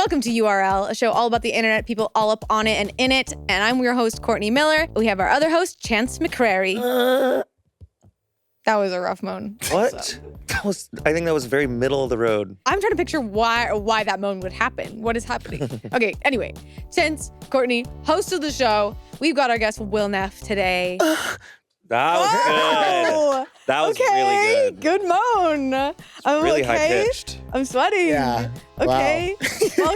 Welcome to URL, a show all about the internet, people all up on it and in it. And I'm your host, Courtney Miller. We have our other host, Chance McCrary. That was a rough moan. What? I think that was very middle of the road. I'm trying to picture why that moan would happen. What is happening? Okay, anyway, Chance, Courtney, host of the show. We've got our guest, Will Neff, today. That was good. That was really good. Good moan. I'm really okay. high-pitched. I'm sweating. Yeah. Okay. Wow.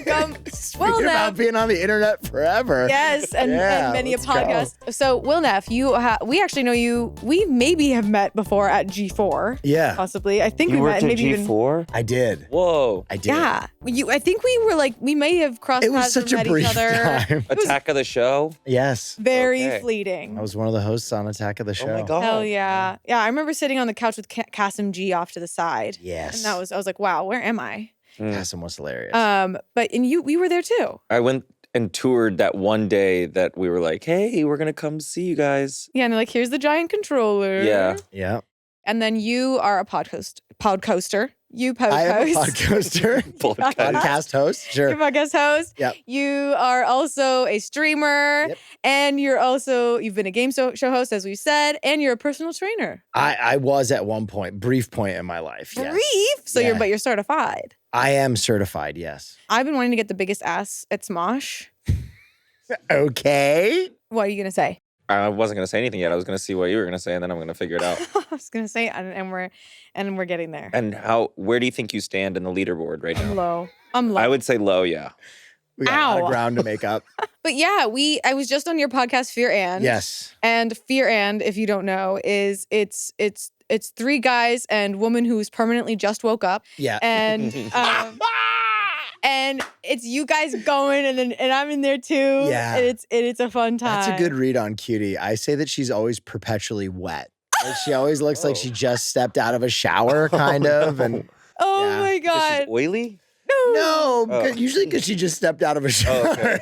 Welcome. Speaking Will about Neff. being on the internet forever. Yes, and many a let's go. podcast. So, Will Neff, we actually know you. We maybe have met before at G4. Yeah, Possibly. I think You we worked met at maybe even. G4? I did. Whoa. I did. Yeah. I think we were like, we may have crossed It was paths such and a met brief each other. time. It was Attack of the show? Yes. very Okay. fleeting. I was one of the hosts on Attack of the Show. Oh my God. Hell yeah. Yeah, I remember sitting on the couch with Cassim G off to the side. Yes. And I was like, wow, where am I? Cassim was hilarious. We were there too. I went and toured that one day that we were like, hey, we're going to come see you guys. Yeah, and they're like, here's the giant controller. Yeah. yeah. And then you are a podcaster. You podcast. I am a podcaster. Podcast host. Sure. You're a podcast host. Yep. You are also a streamer. Yep. And you've been a game show host, as we said, and you're a personal trainer. I was at one point, brief point in my life. Yes. Brief. So Yeah. you're certified. I am certified, yes. I've been wanting to get the biggest ass at Smosh. Okay. What are you gonna say? I wasn't going to say anything yet. I was going to see what you were going to say, and then I'm going to figure it out. I was gonna say, and we're getting there. And where do you think you stand in the leaderboard right now? I'm low. I would say low, yeah. We got a lot Ow. of ground to make up. But yeah, I was just on your podcast, Fear and. Yes. And Fear and, if you don't know, is it's three guys and woman who's permanently just woke up. Yeah. And and it's you guys going and I'm in there too. Yeah. And it's a fun time. That's a good read on Cutie. I say that she's always perpetually wet. Like she always looks like she just stepped out of a shower, kind of. And Oh Yeah. my Is God. she oily? no, Oh. usually because she just stepped out of a shower. Oh, okay.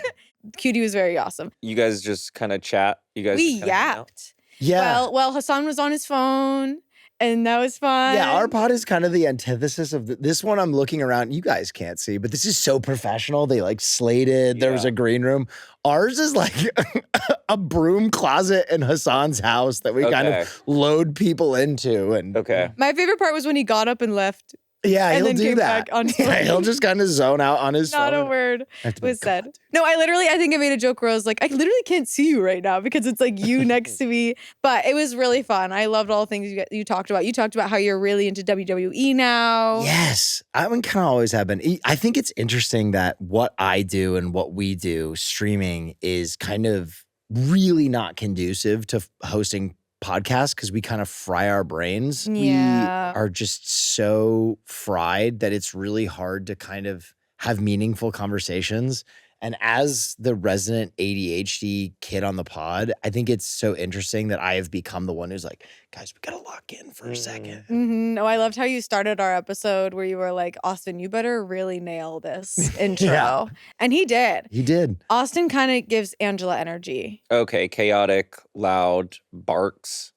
Cutie was very awesome. You guys just kind of chat? You guys We just kinda hang out? yapped. Yeah. Well, Hassan was on his phone and that was fun. Yeah, our pod is kind of the antithesis of this one. I'm looking around. You guys can't see, but this is so professional. They like slated. There was Yeah. a green room. Ours is like a broom closet in Hassan's house that we kind Okay. of load people into. And Okay. My favorite part was when he got up and left. yeah, And he'll then do came that. back on Yeah, he'll just kind of zone out on his Not phone. a word I have to be was like, said. No, I think I made a joke where I was like, I literally can't see you right now because it's like you next to me. But it was really fun. I loved all the things you talked about. You talked about how you're really into WWE now. Yes, I kind of always have been. I think it's interesting that what I do and what we do streaming is kind of really not conducive to hosting podcasts because we kind of fry our brains. Yeah. We are just so fried that it's really hard to kind of have meaningful conversations. And as the resident ADHD kid on the pod, I think it's so interesting that I have become the one who's like, guys, we got to lock in for a second. Mm-hmm. No, I loved how you started our episode where you were like, Austin, you better really nail this intro. Yeah. And he did. He did. Austin kind of gives Angela energy. Okay. Chaotic, loud, barks.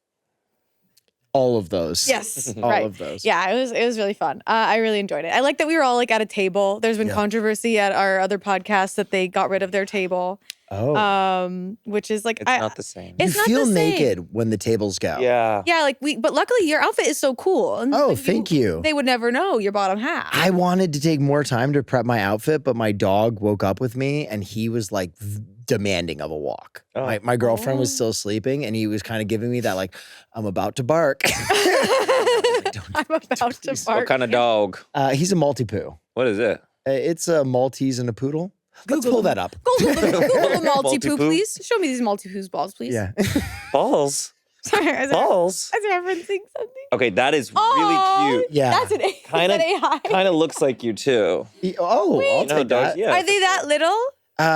All of those. Yes. All right. of those. Yeah, it was really fun. I really enjoyed it. I like that we were all like at a table. There's been Yeah. controversy at our other podcast that they got rid of their table. Oh. Which is like It's not the same. it's you not feel the same. naked when the tables go. Yeah. Yeah, but luckily your outfit is so cool. And Oh, like, thank you. They would never know your bottom half. I wanted to take more time to prep my outfit, but my dog woke up with me and he was like demanding of a walk. Oh. My girlfriend was Oh. still sleeping and he was kind of giving me that like, I'm about to bark. I'm about to please. bark. What kind of dog? He's a Maltipoo. What is it? It's a Maltese and a poodle. Let's pull that up. Google the multi-poo, Multi-poo? please. Show me these multi-poos balls, please. Yeah. Balls. Sorry, I was Balls. referencing something. Okay, that is Oh, really cute. Yeah. That's an A. Kinda- Is that AI? Kind of looks like you too. I'll You know, take that. yeah. Are they that little?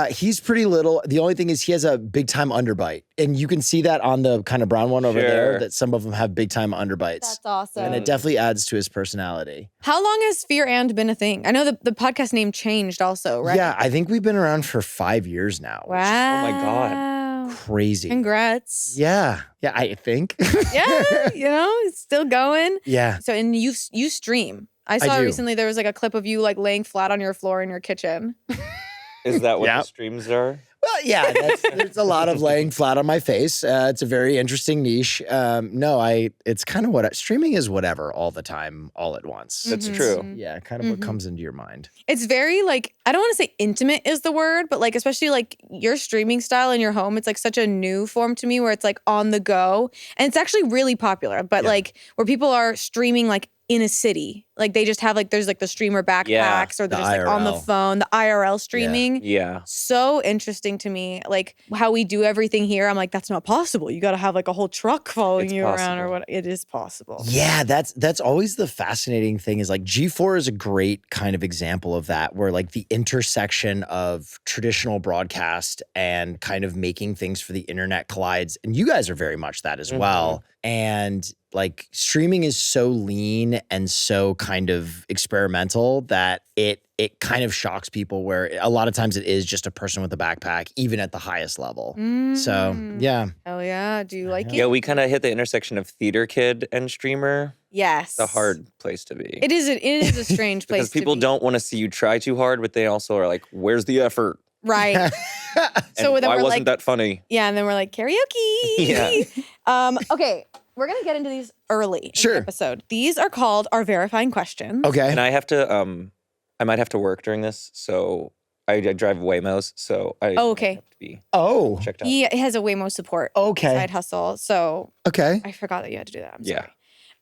He's pretty little. The only thing is he has a big time underbite. And you can see that on the kind of brown one over there, Sure. that some of them have big time underbites. That's awesome. And it definitely adds to his personality. How long has Fear and been a thing? I know the podcast name changed also, right? Yeah, I think we've been around for 5 years now. which is Wow. my God. Crazy. Congrats. Yeah. I think. Yeah, it's still going. Yeah. So, and you stream. I saw do. recently there was like a clip of you like laying flat on your floor in your kitchen. Is that what Yep. the streams are? Well, yeah, there's a lot of laying flat on my face. It's a very interesting niche. It's kind of streaming is whatever all the time, all at once. That's Mhm. true. Yeah, kind of what comes into your mind. It's very like, I don't want to say intimate is the word, but like especially like your streaming style in your home, it's like such a new form to me where it's like on the go. And it's actually really popular, but Yeah. like where people are streaming like in a city. Like they just have like, there's like the streamer backpacks or they're The just like on the IRL. phone, the IRL streaming. Yeah. So interesting to me. Like how we do everything here. I'm like, that's not possible. You got to have like a whole truck following It's you around or possible. what. It is possible. Yeah, that's always the fascinating thing is like G4 is a great kind of example of that where like the intersection of traditional broadcast and kind of making things for the internet collides. And you guys are very much that as well. And like streaming is so lean and so kind of experimental that it kind of shocks people where a lot of times it is just a person with a backpack, even at the highest level. So yeah. Hell yeah. Do you like Yeah, it? we kind of hit the intersection of theater kid and streamer. Yes. The hard place to be. It is a strange place because people to be. don't want to see you try too hard, but they also are like, where's the effort? Right. So And then why we're wasn't like, that funny? yeah, and then we're like karaoke. Yeah. Okay, we're gonna get into these early in Sure. the episode. These are called our verifying questions. Okay. And I have to, I might have to work during this, so I drive Waymos, so I Oh, okay. have to be Oh, checked out. He has a Waymo support okay. side hustle, so Okay. I forgot that you had to do that. I'm Yeah.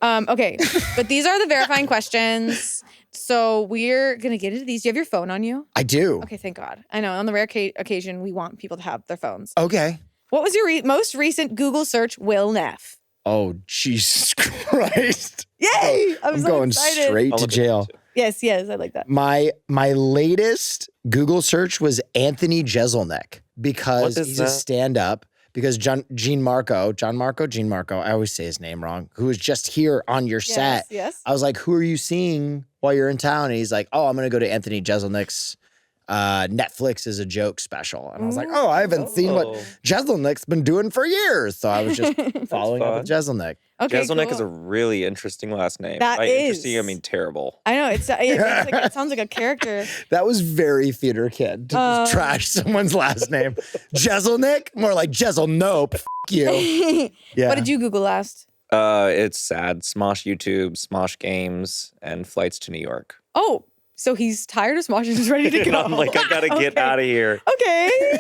sorry. Okay, but these are the verifying questions. So we're gonna get into these. Do you have your phone on you? I do. Okay, thank God. I know on the rare occasion we want people to have their phones. Okay. What was your most recent Google search? Will Neff. Oh, Jesus Christ. Yay! I'm so going excited. straight I'll to look at jail. that too. Yes, I like that. My latest Google search was Anthony Jeselnik because What is he's that? a stand-up. Because Gene Marco, I always say his name wrong, who was just here on your set. Yes. I was like, who are you seeing while you're in town? And he's like, oh, I'm going to go to Anthony Jeselnik's Netflix is a joke special. And I was like, oh, I haven't seen what Oh. Jeselnik's been doing for years. So I was just following up with fun. Jeselnik. Okay, Jeselnik cool. is a really interesting last name. That By interesting, I is. mean terrible. I know it sounds like a character. That was very theater kid to just trash someone's last name. Jeselnik? More like Jeselnope. F you. Yeah. What did you Google last? It's sad. Smosh YouTube, Smosh games, and flights to New York. Oh, so he's tired of Smosh and is ready to And go. I'm like, I gotta get Okay. out of here. Okay.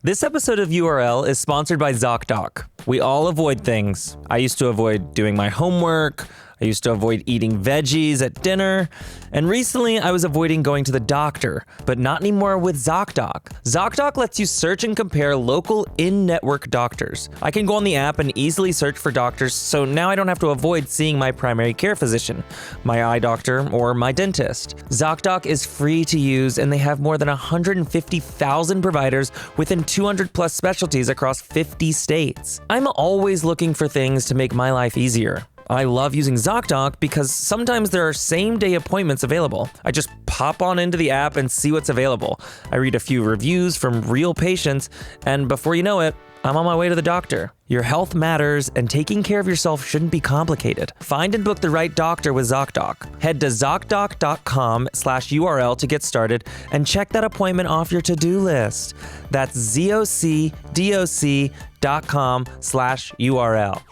This episode of URL is sponsored by ZocDoc. We all avoid things. I used to avoid doing my homework. I used to avoid eating veggies at dinner. And recently, I was avoiding going to the doctor, but not anymore with ZocDoc. ZocDoc lets you search and compare local in-network doctors. I can go on the app and easily search for doctors, so now I don't have to avoid seeing my primary care physician, my eye doctor, or my dentist. ZocDoc is free to use, and they have more than 150,000 providers within 200 plus specialties across 50 states. I'm always looking for things to make my life easier. I love using ZocDoc because sometimes there are same-day appointments available. I just pop on into the app and see what's available. I read a few reviews from real patients, and before you know it, I'm on my way to the doctor. Your health matters, and taking care of yourself shouldn't be complicated. Find and book the right doctor with ZocDoc. Head to ZocDoc.com/URL to get started and check that appointment off your to-do list. That's ZocDoc.com/URL.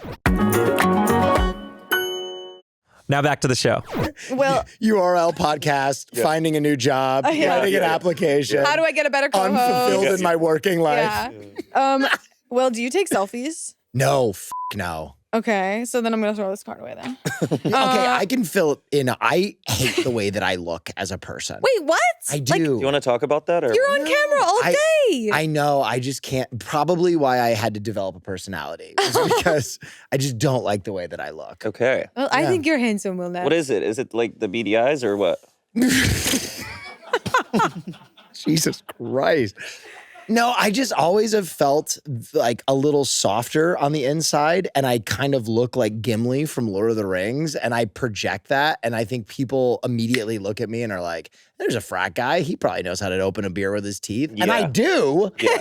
Now back to the show. Well, URL podcast, finding a new job, Yeah. writing an application. how do I get a better co-host? Unfulfilled in my working life. Yeah. Well, do you take selfies? No, no. Okay, so then I'm gonna throw this card away then. Okay, I can fill in. I hate the way that I look as a person. Wait, what? I do. Like, Do you want to talk about that? Or you're on camera all day. I know. I just can't. Probably why I had to develop a personality is because I just don't like the way that I look. Okay. Well, I Yeah. think you're handsome, Will Neff. What is it? Is it like the beady eyes or what? Jesus Christ. No, I just always have felt like a little softer on the inside, and I kind of look like Gimli from Lord of the Rings, and I project that, and I think people immediately look at me and are like, there's a frat guy. He probably knows how to open a beer with his teeth. And I Yeah. do. Yeah.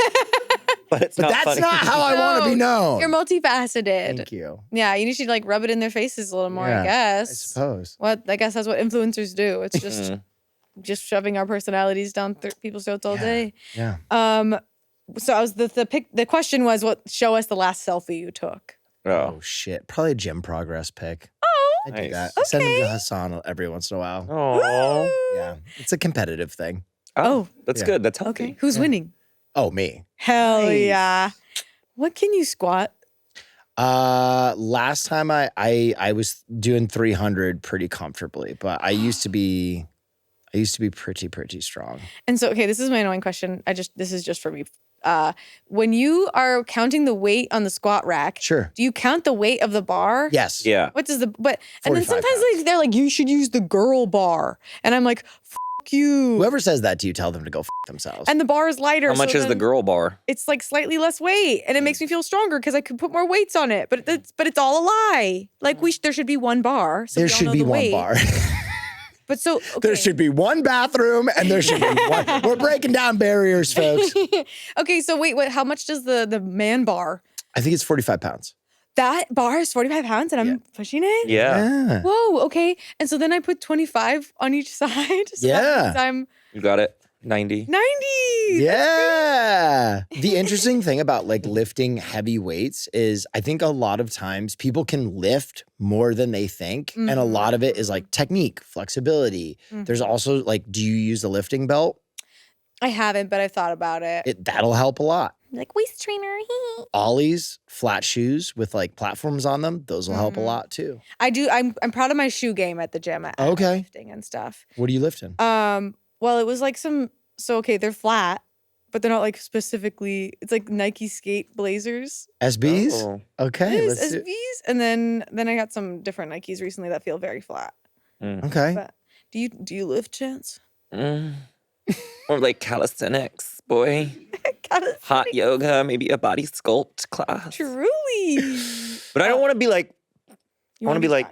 but it's But not that's funny. not how I want to be known. You're multifaceted. Thank you. Yeah, you should like rub it in their faces a little more, Yeah, I guess. I suppose. I guess that's what influencers do. It's just shoving our personalities down people's throats all day. Yeah. So I was the question was, what? Show us the last selfie you took. Oh shit. Probably a gym progress pic. Oh, I do Nice. that. I send them to Hassan every once in a while. Oh, Yeah. It's a competitive thing. Oh. that's Yeah. good. That's healthy. okay. Who's winning? Oh, me. Hell Nice. yeah! What can you squat? Last time I was doing 300 pretty comfortably, but I used to be pretty strong. And so, okay, this is my annoying question. This is just for me. When you are counting the weight on the squat rack, Sure. do you count the weight of the bar? Yes. Yeah. What does and then 45 sometimes pounds. like they're like, you should use the girl bar, and I'm like, fuck you. Whoever says that to you, tell them to go themselves. And the bar is lighter. How much so is the then girl bar? It's like slightly less weight, and it makes me feel stronger because I could put more weights on it. But it's all a lie. Like there should be one bar. So there we all should know be the one weight. bar. But so There okay. should be one bathroom and there should be one. We're breaking down barriers, folks. Okay, so wait, how much does the man bar? I think it's 45 pounds. That bar is 45 pounds, and I'm pushing it. Yeah. Whoa. Okay, and so then I put 25 on each side. So Yeah. that means I'm You got it. 90. 90. Yeah. The interesting thing about like lifting heavy weights is I think a lot of times people can lift more than they think. And a lot of it is like technique, flexibility. There's also like, do you use a lifting belt? I haven't, but I've thought about it. That'll help a lot. Like waist trainer. Ollies, flat shoes with like platforms on them, those will help a lot too. I do. I'm proud of my shoe game at the gym. At Okay. lifting and stuff. What are you lifting? Well, it was like okay, they're flat, but they're not like specifically. It's like Nike skate blazers. SBs? Oh. Okay. Yes, Let's do- SBs, and then I got some different Nikes recently that feel very flat. Okay. But do you lift, Chance? Or like calisthenics, boy. Hot yoga, maybe a body sculpt class. Truly. But I don't want to be like, You I want to be like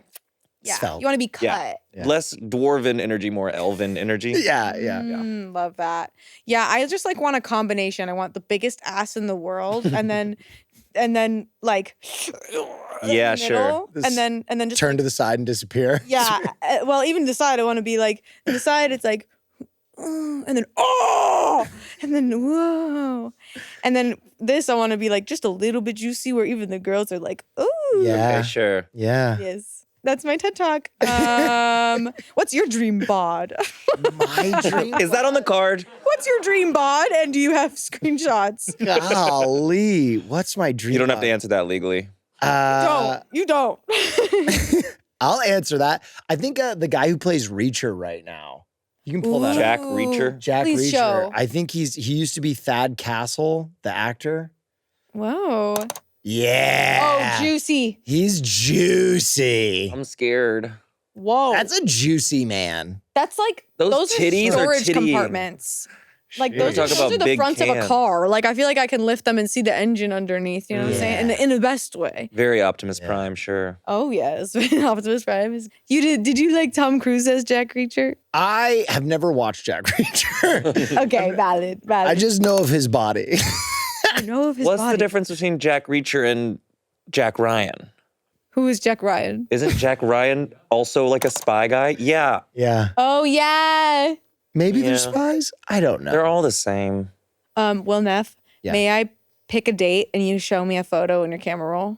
yeah. svelte. You want to be cut. Yeah. Yeah. less dwarven energy, more elven energy. Yeah. Love that. Yeah, I just like want a combination. I want the biggest ass in the world, and then like Yeah, in the sure. middle, and then just Turn to the side and disappear. yeah. Well, even the side, I want to be like on the side. It's like. And then oh, and then whoa, and then this I want to be like just a little bit juicy, where even the girls are like, oh, Yeah. Okay, sure. Yeah. yes, that's my TED Talk. What's your dream bod? My dream. Is that on the card? What's your dream bod? And do you have screenshots? Golly. What's my dream? You don't have to bod? answer that legally. You don't. I'll answer that. I think the guy who plays Reacher right now. You can pull that up. Jack Reacher? Jack Please Reacher. show. I think he used to be Thad Castle, the actor. Whoa. Yeah. Oh, juicy. He's juicy. I'm scared. Whoa. That's a juicy man. That's like Those are titties are storage tittying. compartments. Like Shit. those, Talk those about are the big fronts of a cans. car. Like I feel like I can lift them and see the engine underneath. You know what I'm saying? Yeah. In the best way. Very Optimus Yeah. Prime, sure. Oh yes, Optimus Prime is. Did you like Tom Cruise as Jack Reacher? I have never watched Jack Reacher. Okay, valid. I just know of his body. I know of his What's body. the difference between Jack Reacher and Jack Ryan? Who is Jack Ryan? Isn't Jack Ryan also like a spy guy? Yeah, Yeah. Oh yeah. Maybe they're Yeah. spies? I don't know. they're all the same. Will Neff, Yeah. may I pick a date and you show me a photo in your camera roll?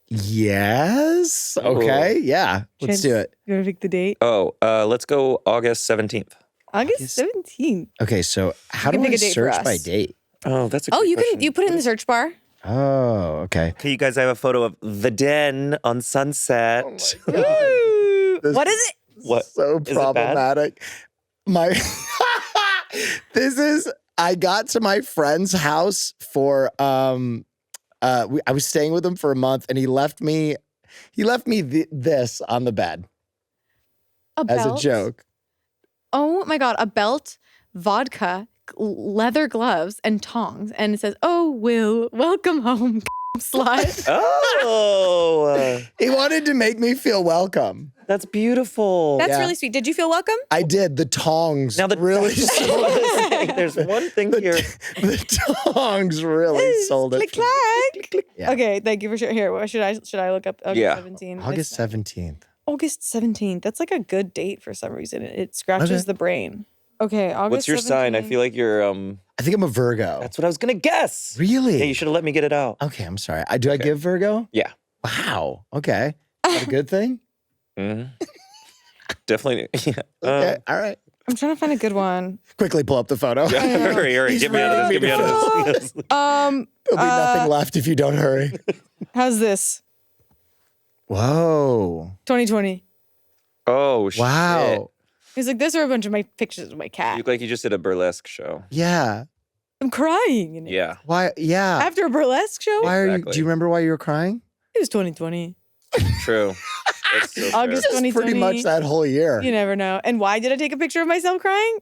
Yes. Okay. Yeah. Let's do it. You want to pick the date? Oh, let's go August 17th. August 17th. Okay. So how You can do I pick a date for search by us. date? Oh, that's a Oh, good you question. can put it in the search bar. Oh, okay. Okay, you guys, I have a photo of the den on Sunset. Ooh. What is it? What? So Is it bad? problematic. My I got to my friend's house for I was staying with him for a month and he left me this on the bed A as belt? a joke. Oh my God, a belt, vodka, leather gloves, and tongs. And it says, "Oh, Will, welcome home, slut." Oh, He wanted to make me feel welcome. that's beautiful. That's Yeah. really sweet. Did you feel welcome? I did. The tongs Now the- really There's one thing here. The tongs really sold it. Click clack. Yeah. Okay, thank you for sure. Here, what should I look up? August Yeah. 17. August 17th. August 17th. That's like a good date for some reason. It scratches Okay. the brain. Okay, August What's your 17th. sign? I feel like you're I think I'm a Virgo. That's what I was gonna guess. Really? Yeah, you should have let me get it out. Okay, I'm sorry. I give Virgo? Yeah. Wow. Okay. Is that a good thing? Mm-hmm. Definitely. Yeah. Okay. All right. I'm trying to find a good one. Quickly pull up the photo. Yeah. Hurry. He's Get me out of this. Get me out of this. There'll be nothing left if you don't hurry. How's this? Whoa. 2020. Oh, shit. Wow. He's like, this are a bunch of my pictures of my You cat. look like you just did a burlesque show. Yeah. I'm crying in it. Yeah. Why? Yeah. After a burlesque show? Why are you? Exactly. Do you remember why you were crying? It was 2020. True. That's so August fair. 2020. Pretty much that whole year. You never know. And why did I take a picture of myself crying?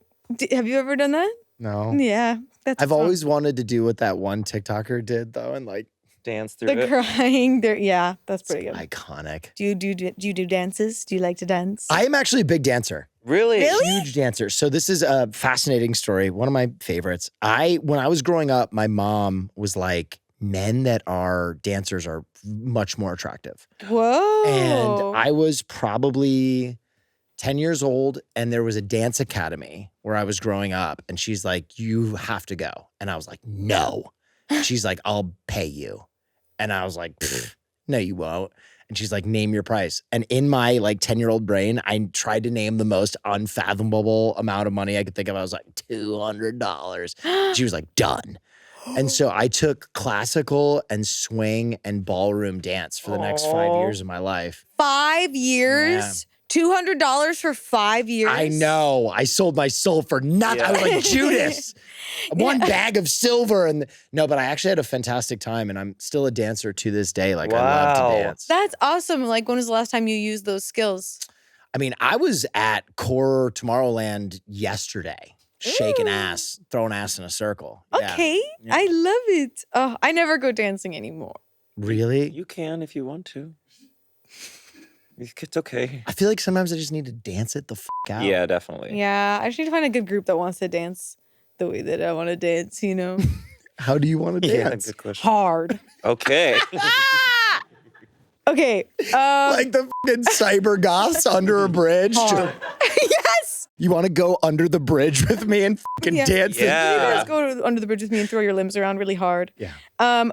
Have you ever done that? No. Yeah. That's I've fun. always wanted to do what that one TikToker did, though, and like Dance through The it. crying. There. Yeah, that's pretty good. iconic. Do you do dances? Do you like to dance? I am actually a big dancer. Really? Huge dancer. So this is a fascinating story. One of my favorites. When I was growing up, my mom was like, men that are dancers are much more attractive. Whoa. And I was probably 10 years old, and there was a dance academy where I was growing up. And she's like, you have to go. And I was like, no. She's like, I'll pay you. And I was like, no, you won't. And she's like, name your price. And in my like 10-year-old brain, I tried to name the most unfathomable amount of money I could think of. I was like, $200. She was like, done. And so I took classical and swing and ballroom dance for the next 5 years of my life. 5 years? $200 for 5 years? I know. I sold my soul for nothing. Yeah. I was like, Judas. One bag of silver. No, but I actually had a fantastic time, and I'm still a dancer to this day. Like, I love Wow. to dance. That's awesome. Like, when was the last time you used those skills? I mean, I was at Core Tomorrowland yesterday, shaking ass, throwing ass in a circle. Yeah. Okay. Yeah. I love it. Oh, I never go dancing anymore. Really? You can if you want to. It's okay. I feel like sometimes I just need to dance it the out. Yeah, definitely. Yeah, I just need to find a good group that wants to dance the way that I want to dance, you know? How do you want to Yeah, dance? good question. Hard. Okay. Okay. Like the fucking cyber goths under a bridge. Hard. Yes. You want to go under the bridge with me and fucking Yeah. dance? Yeah. You guys go under the bridge with me and throw your limbs around really hard. Yeah.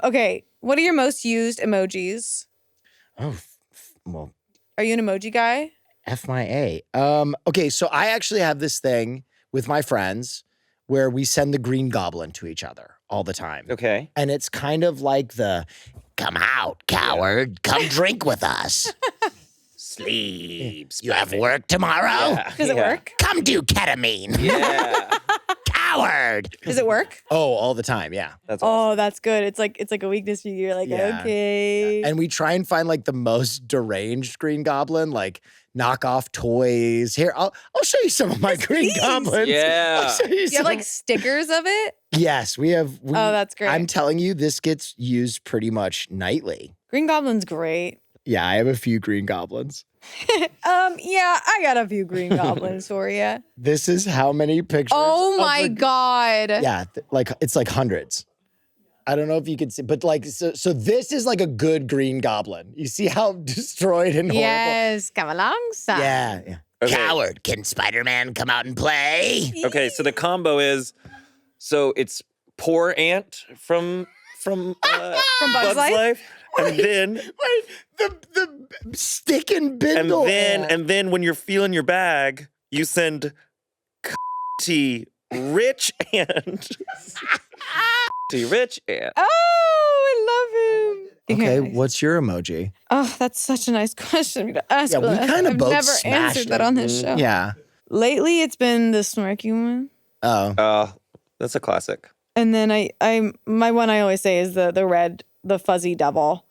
Okay. What are your most used emojis? Oh, well, Are you an emoji guy? F my A. Okay, so I actually have this thing with my friends where we send the green goblin to each other all the time. Okay. And it's kind of like the, come out, coward, come drink with us. Sleep. You have work tomorrow? Yeah. Does it work? Come do ketamine, Yeah. coward. Does it work? Oh, all the time, yeah. That's awesome. Oh, that's good. It's like a weakness for you. You're like, Yeah. okay. And we try and find like the most deranged green goblin, like knock off toys. Here, I'll show you some of my green please. goblins. Yeah. I'll show you Do you have some. like stickers of it? Yes, we have. Oh, that's great. I'm telling you, this gets used pretty much nightly. Green Goblin's great. Yeah, I have a few green goblins. Yeah, I got a few Green Goblins for you. This is how many pictures. Oh of my the- God. Yeah, like it's like hundreds. I don't know if you can see, but like, so this is like a good green goblin. You see how destroyed and horrible? Yes, come along, son. Yeah. Okay. Coward, can Spider-Man come out and play? Okay, so the combo is, so it's poor ant from Bug's Life? Life, and then Wait, the stick and bindle. and then when you're feeling your bag, you send rich ant. Rich ant. Oh, I love him. Okay, what's your emoji? Oh, that's such a nice question to ask. Yeah, we but kind of I've both never smashed answered that it. on this show. Yeah. Lately, it's been the snorky one. Oh. That's a classic. And then my one I always say is the red, the fuzzy devil.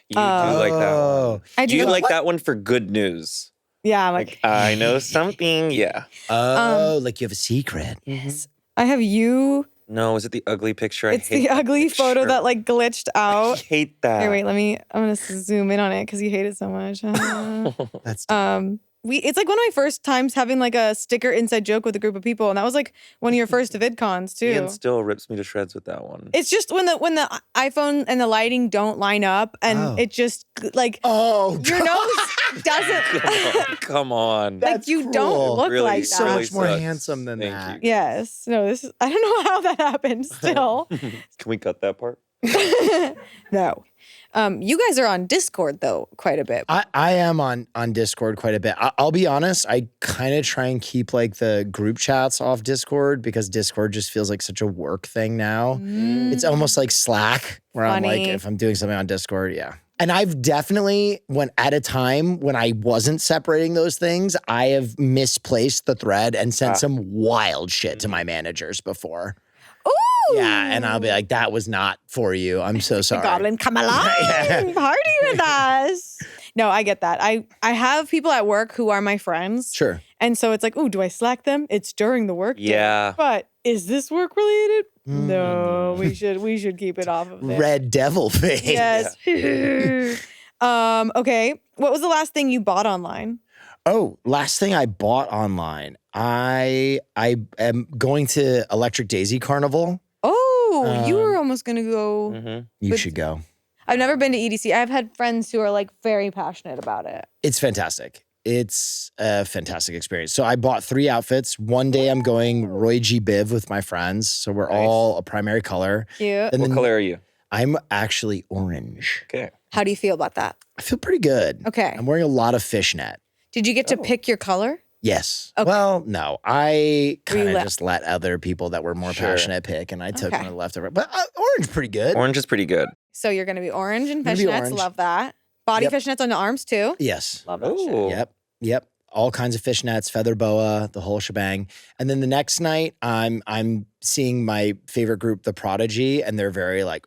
You do like that one. I do You like that one for good news. Yeah, I'm like, I know something. Yeah. Like you have a secret. yes. I have you. No, is it the ugly picture? It's I hate the that ugly photo picture. that like glitched I out. hate that. Here, wait, I'm gonna zoom in on it because you hate it so much. That's it's like one of my first times having like a sticker inside joke with a group of people, and that was like one of your first VidCons too. Ian still rips me to shreds with that one. It's just when the iPhone and the lighting don't line up, and it just like your nose doesn't. Come on. Like you don't look Really, like that. So much more sucks. handsome than Thank that. you. Yes. No. I don't know how that happened. Still. Can we cut that part? No. You guys are on Discord though quite a bit. I am on Discord quite a bit. I'll be honest, I kind of try and keep like the group chats off Discord because Discord just feels like such a work thing now. It's almost like Slack where I'm like, if I'm doing something on Discord, yeah. And I've definitely, at a time when I wasn't separating those things, I have misplaced the thread and sent some wild shit to my managers before. Ooh. Yeah, and I'll be like, that was not for you. I'm so sorry. Goblin, come along, party with us. No, I get that. I have people at work who are my friends. Sure. And so it's like, ooh, do I Slack them? It's during the work day. Yeah. But is this work related? No, we should keep it off of there. Red devil face. Yes. Okay. What was the last thing you bought online? Oh, last thing I bought online. I am going to Electric Daisy Carnival. Oh, you were almost gonna go. Mm-hmm. You But- should go. I've never been to EDC. I've had friends who are like very passionate about it. It's fantastic. It's a fantastic experience. So I bought 3 outfits. One day I'm going Roy G. Biv with my friends. So we're all a primary color. Cute. And What then color are you? I'm actually orange. Okay. How do you feel about that? I feel pretty good. Okay. I'm wearing a lot of fishnet. Did you get to pick your color? Yes. Okay. Well, no. I Were you kind of let- just let other people that were more Sure. passionate pick, and I took Okay. one to the left over. But orange pretty good. Orange is pretty good. So you're gonna be orange and Gonna be fishnets. orange. Love that. Body Yep. fishnets on the arms too. Yes. Love that shit. Oh. Yep. All kinds of fishnets, feather boa, the whole shebang. And then the next night, I'm seeing my favorite group, The Prodigy, and they're very like,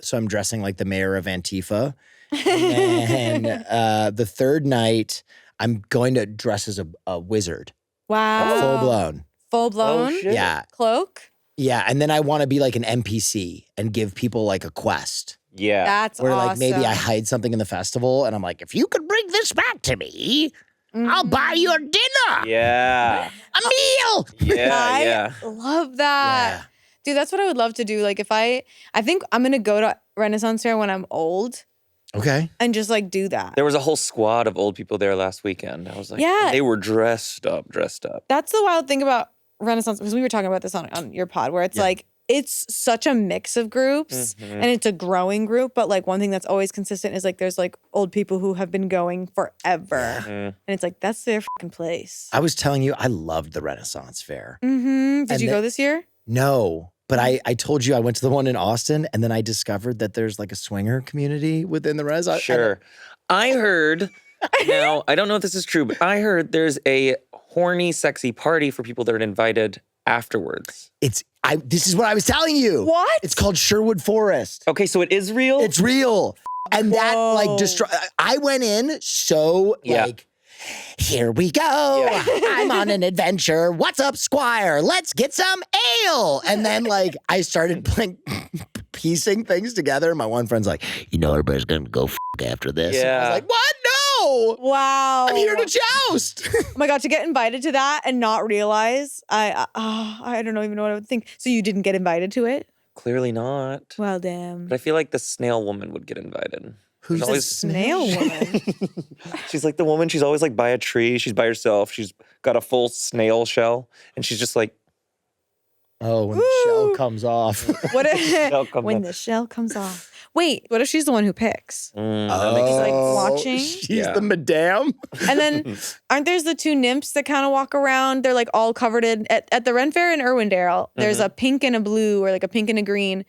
so I'm dressing like the mayor of Antifa. And then the third night, I'm going to dress as a wizard, Wow. full blown. Full blown. Oh, shit. Yeah, Cloak. yeah. And then I want to be like an NPC and give people like a quest. Yeah. That's Where awesome. like maybe I hide something in the festival, and I'm like, if you could bring this back to me, I'll buy your dinner. Yeah. A meal. Yeah. I love that. Yeah. Dude, that's what I would love to do. Like if I think I'm gonna go to Renaissance Fair when I'm old Okay. and just like do that. There was a whole squad of old people there last weekend. I was like, Yeah. they were dressed up. That's the wild thing about Renaissance, because we were talking about this on your pod, where it's like it's such a mix of groups and it's a growing group. But like one thing that's always consistent is like there's like old people who have been going forever. And it's like that's their fucking place. I was telling you, I loved the Renaissance Fair. Mm-hmm. Did And you go this year? No, but I told you I went to the one in Austin, and then I discovered that there's like a swinger community within the Renaissance. Sure. I heard, now, I don't know if this is true, but I heard there's a horny, sexy party for people that are invited afterwards. This is what I was telling you. What? It's called Sherwood Forest. Okay, so it is real? It's real. And that like Whoa. I went in so Yeah. like, here we go. I'm on an adventure. What's up, Squire? Let's get some ale. And then like I started piecing things together. My one friend's like, everybody's gonna go after this. And I Yeah. was like, what? No. Wow. I'm here to joust. Oh my God, to get invited to that and not realize, I don't even know what I would think. So you didn't get invited to it? Clearly not. Well, damn. But I feel like the snail woman would get invited. Who's There's the always- Snail woman. She's like the woman, she's always like by a tree. She's by herself. She's got a full snail shell. And she's just like, Oh, when the shell comes off. What if, shell comes when off. the shell comes off? Wait, what if she's the one who picks? that makes She's, like, sense. watching? She's Yeah. the madame. And then aren't there's the 2 nymphs that kind of walk around? They're like all covered in at the Ren Fair in Irwindale. There's a pink and a blue, or like a pink and a green.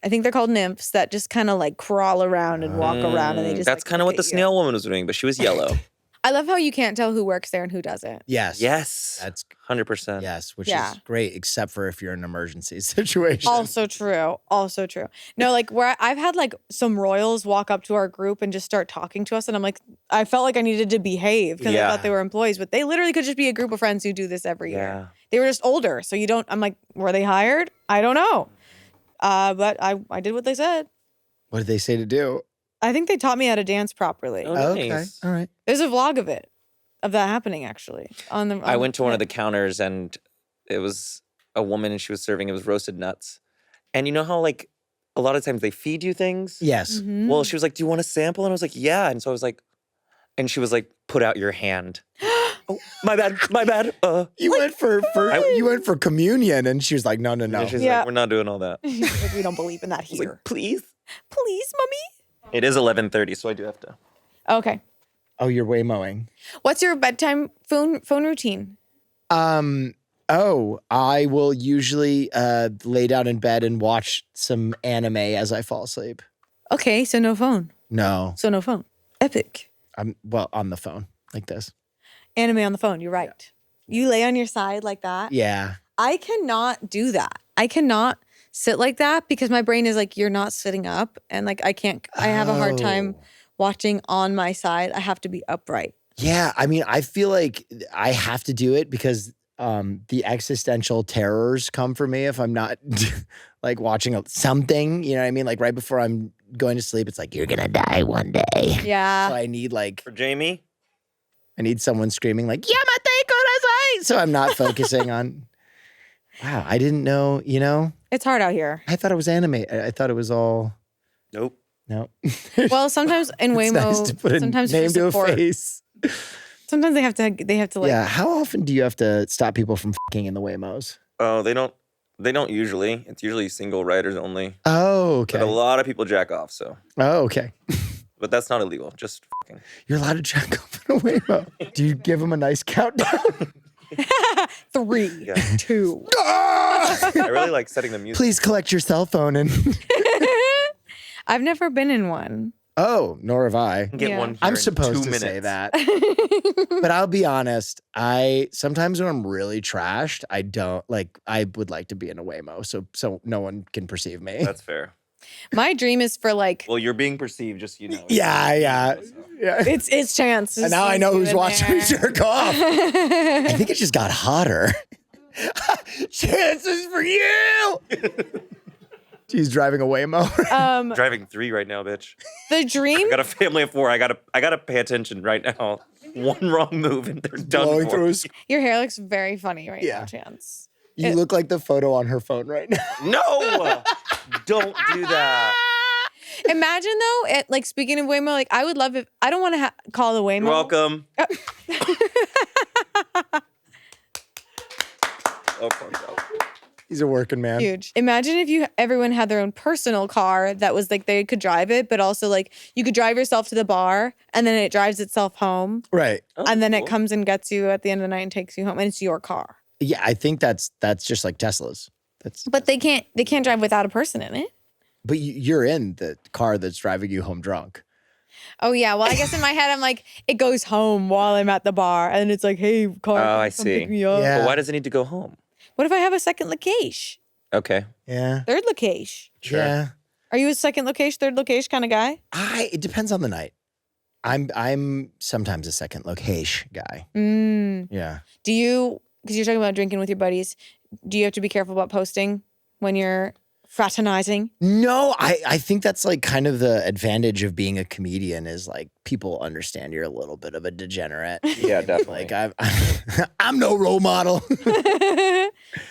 I think they're called nymphs that just kind of like crawl around and walk around, and they just That's like, kind of what the look at you. snail woman was doing, but she was yellow. I love how you can't tell who works there and who doesn't. Yes. Yes. That's 100%. yes, which Yeah. is great, except for if you're in an emergency situation. Also true. Also true. No, like where I've had like some royals walk up to our group and just start talking to us, and I'm like, I felt like I needed to behave because I Yeah. thought they were employees, but they literally could just be a group of friends who do this every Yeah. year. They were just older, so you don't. I'm like, were they hired? I don't know. But I did what they said. What did they say to do? I think they taught me how to dance properly. Oh, Okay. nice. All right. There's a vlog of it. of that happening actually. I went to one of the counters and it was a woman and she was serving, it was roasted nuts. And you know how like a lot of times they feed you things? Yes. Mhm. Well, she was like, do you want a sample? And I was like, yeah. And so I was like, and she was like, put out your hand. Oh, my bad. You went for communion, and she was like, no. And she's Yeah. like, we're not doing all that. I Like, we don't believe in that was like, here. please? Please, mommy. It is 11:30, so I do have to. Okay. Oh, you're Waymoing. What's your bedtime phone routine? I will usually lay down in bed and watch some anime as I fall asleep. Okay, so no phone. No, So no phone. Epic. I'm on the phone like this. Anime on the phone. You're right. You lay on your side like that. Yeah. I cannot do that. I cannot sit like that because my brain is like, you're not sitting up. And like, I have a hard time watching on my side. I have to be upright. Yeah, I mean, I feel like I have to do it because the existential terrors come for me if I'm not like watching something, you know what I mean? Like right before I'm going to sleep, it's like, you're gonna die one day. Yeah. So I need like, For Jamie? I need someone screaming like, Yamate Kodasai! So I'm not focusing on, wow, I didn't know, you know? It's hard out here. I thought it was anime. I thought it was all, Nope. no. Well, sometimes in It's Waymo, nice to put a sometimes name for to a support, face. sometimes they have to like, Yeah, how often do you have to stop people from fucking in the Waymos? Oh, they don't usually. It's usually single riders only. Oh, okay. But a lot of people jack off, so. Oh, okay. But that's not illegal. Just fucking. You're allowed to jack off in a Waymo. Do you give them a nice countdown? 3, Yeah. 2. I really like setting the music. Please collect your cell phone and. I've never been in one. Oh, nor have I. Get Yeah. one here I'm in supposed 2 to say minutes. that. But I'll be honest. Sometimes when I'm really trashed, I would like to be in a Waymo so no one can perceive me. That's fair. My dream is for like, Well, you're being perceived, just so you know. Yeah. it's chance. And now I know who's watching me jerk off. I think it just got hotter. Chances for you. She's driving a Waymo. Driving 3 right now, bitch. The dream. I got a family of 4. I gotta pay attention right now. One wrong move and they're done Blowing for. through his. Your hair looks very funny right Yeah. now, Chance. You look like the photo on her phone right now. No! Don't do that. Imagine though, like speaking of Waymo, like I would love if I don't want to call the Waymo. You're welcome. Oh, fuck up. He's a working man. Huge. Imagine if everyone had their own personal car that was like they could drive it, but also like you could drive yourself to the bar and then it drives itself home, Right. Oh, and then cool. it comes and gets you at the end of the night and takes you home, and it's your car. Yeah, I think that's just like Teslas. But they can't drive without a person in it. But you're in the car that's driving you home drunk. Oh yeah. Well, I guess in my head I'm like it goes home while I'm at the bar, and it's like, hey, car, Oh, I come see. pick me up. Yeah. But why does it need to go home? What if I have a second location? Okay. Yeah. Third location? Sure. Yeah. Are you a second location, third location kind of guy? It depends on the night. I'm sometimes a second location guy. Yeah. Do you, because you're talking about drinking with your buddies, do you have to be careful about posting when you're fraternizing? No, I think that's like kind of the advantage of being a comedian is like people understand you're a little bit of a degenerate. Yeah, definitely. Like I'm no role model.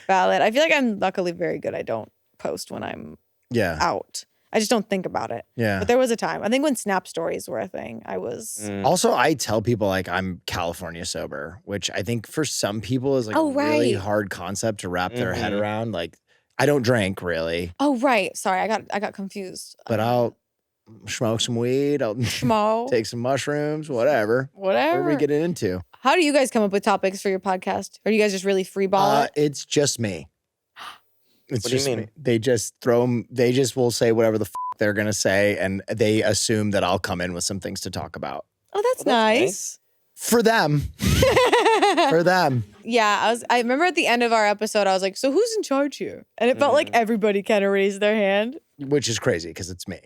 Valid. I feel like I'm luckily very good. I don't post when I'm Yeah. out. I just don't think about it. Yeah. But there was a time. I think when Snap Stories were a thing, I was. Mm. Also, I tell people like I'm California sober, which I think for some people is like Oh, a really right. hard concept to wrap their head Mhm. around. Like I don't drink really, Oh right. Sorry, I got confused. but I'll smoke some weed. I'll Schmo. take some mushrooms, whatever. Whatever. What are we getting into? How do you guys come up with topics for your podcast? Or do you guys just really freeball it? It's just me. It's What do you just mean? me. They just throw them. They just will say whatever the they're gonna say, and they assume that I'll come in with some things to talk about. Oh, that's Well, that's nice. For them, for them. Yeah, I remember at the end of our episode, I was like, so who's in charge here? And it felt like everybody kind of raised their hand. Which is crazy because it's me.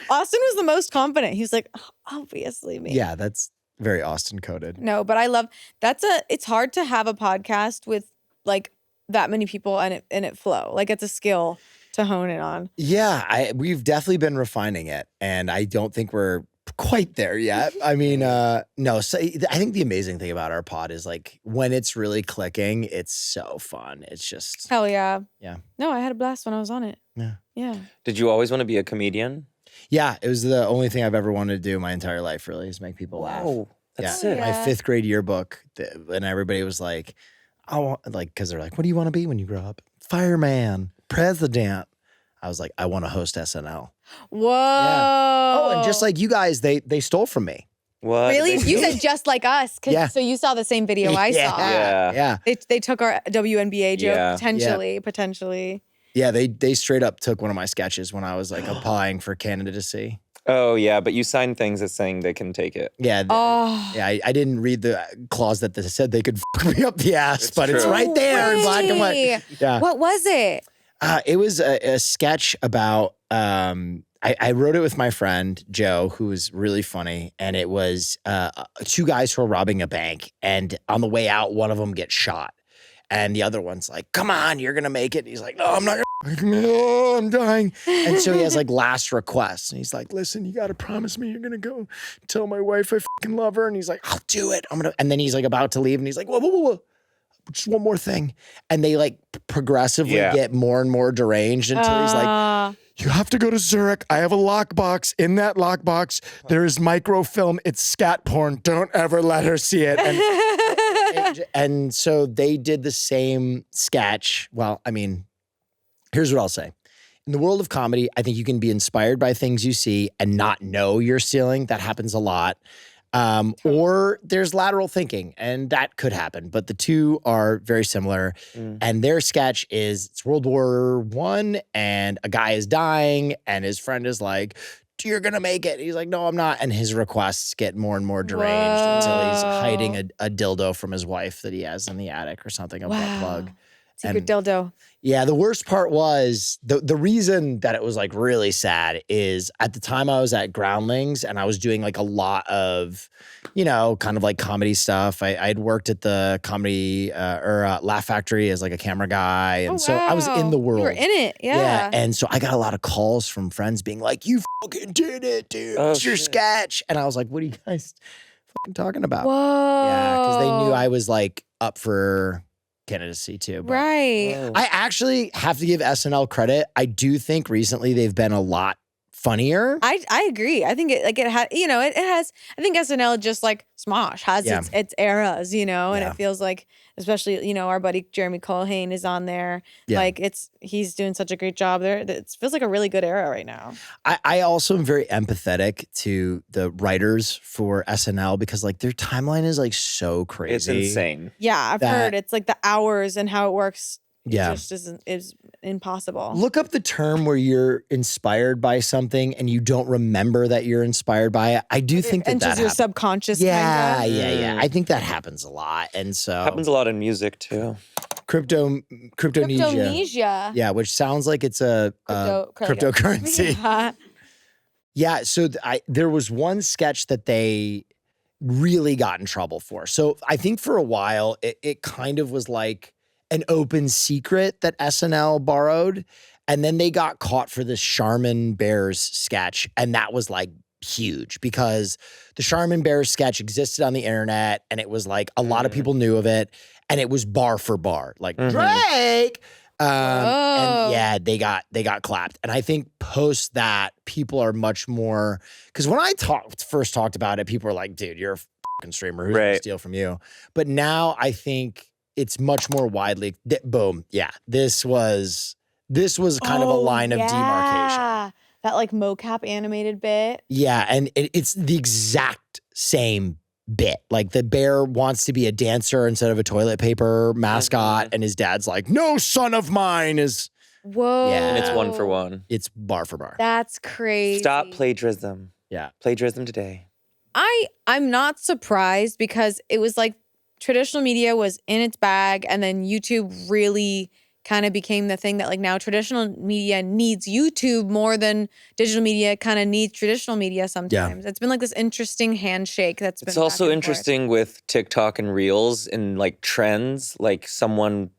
Austin was the most confident. He was like, "Oh, obviously me. Yeah, that's very Austin coded. No, but I love it's hard to have a podcast with like that many people and it flow. Like it's a skill to hone it on. Yeah, we've definitely been refining it, and I don't think we're quite there yet. I mean, no. So I think the amazing thing about our pod is like when it's really clicking, it's so fun. It's just Hell yeah. Yeah. No, I had a blast when I was on it. Yeah. Yeah. Did you always want to be a comedian? yeah. It was the only thing I've ever wanted to do my entire life. Really, is make people laugh. Oh, that's yeah. sick. Yeah. My 5th grade yearbook, and everybody was like, "I want because they're like, what do you want to be when you grow up? Fireman, president." I was like, I want to host SNL. Whoa. Oh, and just like you guys, they stole from me. What? Really? They You do? said just like us. Yeah. So you saw the same video I saw. Yeah. Yeah. They took our WNBA joke, Yeah. potentially. Yeah, they straight up took one of my sketches when I was like applying for candidacy. Oh, yeah, but you signed things as saying they can take it. Yeah. Oh. Yeah, I didn't read the clause that said they could fuck me up the ass, but it's true. right there in black and Really? white. Yeah. What was it? It was a sketch about, I wrote it with my friend, Joe, who was really funny. And it was 2 guys who are robbing a bank. And on the way out, one of them gets shot. And the other one's like, come on, you're going to make it. And he's like, no, I'm not going to. No, I'm dying. And so he has like last requests. And he's like, listen, you got to promise me you're going to go tell my wife I fucking love her. And he's like, I'll do it. And then he's like about to leave. And he's like, whoa. Just one more thing. And they like progressively get more and more deranged until he's like, you have to go to Zurich. I have a lockbox. In that lockbox, there is microfilm. It's scat porn. Don't ever let her see it. And so they did the same sketch. Well, I mean, here's what I'll say. In the world of comedy, I think you can be inspired by things you see and not know you're stealing. That happens a lot. Or there's lateral thinking, and that could happen. But the two are very similar. And their sketch is it's World War I, and a guy is dying, and his friend is like, you're going to make it. He's like, no, I'm not. And his requests get more and more deranged until he's hiding a dildo from his wife that he has in the attic or something, a butt plug. Secret dildo. Yeah, the worst part was the reason that it was like really sad is at the time I was at Groundlings and I was doing like a lot of, kind of like comedy stuff. I'd worked at the comedy Laugh Factory as like a camera guy. And so I was in the world. You were in it. Yeah. And so I got a lot of calls from friends being like, you fucking did it, dude. Oh, it's your shit. sketch. And I was like, what are you guys fucking talking about? Whoa. Yeah, because they knew I was like up for candidacy too. But Right. Whoa. I actually have to give SNL credit. I do think recently they've been a lot funnier. I agree. I think it has, it has, I think SNL just like Smosh has its eras, and Yeah. it feels like, especially, our buddy Jeremy Colhane is on there. Yeah. Like he's doing such a great job there. It feels like a really good era right now. I also am very empathetic to the writers for SNL because like their timeline is like so crazy. It's insane. Yeah, I've heard it's like the hours and how it works. Yeah. Just is impossible. Look up the term where you're inspired by something and you don't remember that you're inspired by it. I do think that enters your happens. subconscious. Yeah, kinda. yeah. I think that happens a lot. And so Happens a lot in music too. cryptonesia. Cryptonesia. Yeah, which sounds like it's a cryptocurrency. Yeah. Yeah, so there was one sketch that they really got in trouble for. So I think for a while, it kind of was like an open secret that SNL borrowed. And then they got caught for this Charmin Bears sketch. And that was like huge because the Charmin Bears sketch existed on the internet. And it was like a lot of people knew of it. And it was bar for bar, like Drake. And yeah, they got clapped. And I think post that, people are much more, because when I first talked about it, people were like, dude, you're a fucking streamer. Who's gonna steal from you? But now I think it's much more widely, boom, yeah. This was kind of a line of demarcation. That like mocap animated bit. Yeah, and it's the exact same bit. Like the bear wants to be a dancer instead of a toilet paper mascot, and his dad's like, no son of mine is. Whoa. Yeah. And it's one for one. It's bar for bar. That's crazy. Stop plagiarism. Yeah. Plagiarism today. I'm not surprised because it was like traditional media was in its bag and then YouTube really kind of became the thing that like now traditional media needs YouTube more than digital media kind of needs traditional media sometimes. It's been like this interesting handshake that's been It's also back and interesting with TikTok and Reels and like trends, like someone forth.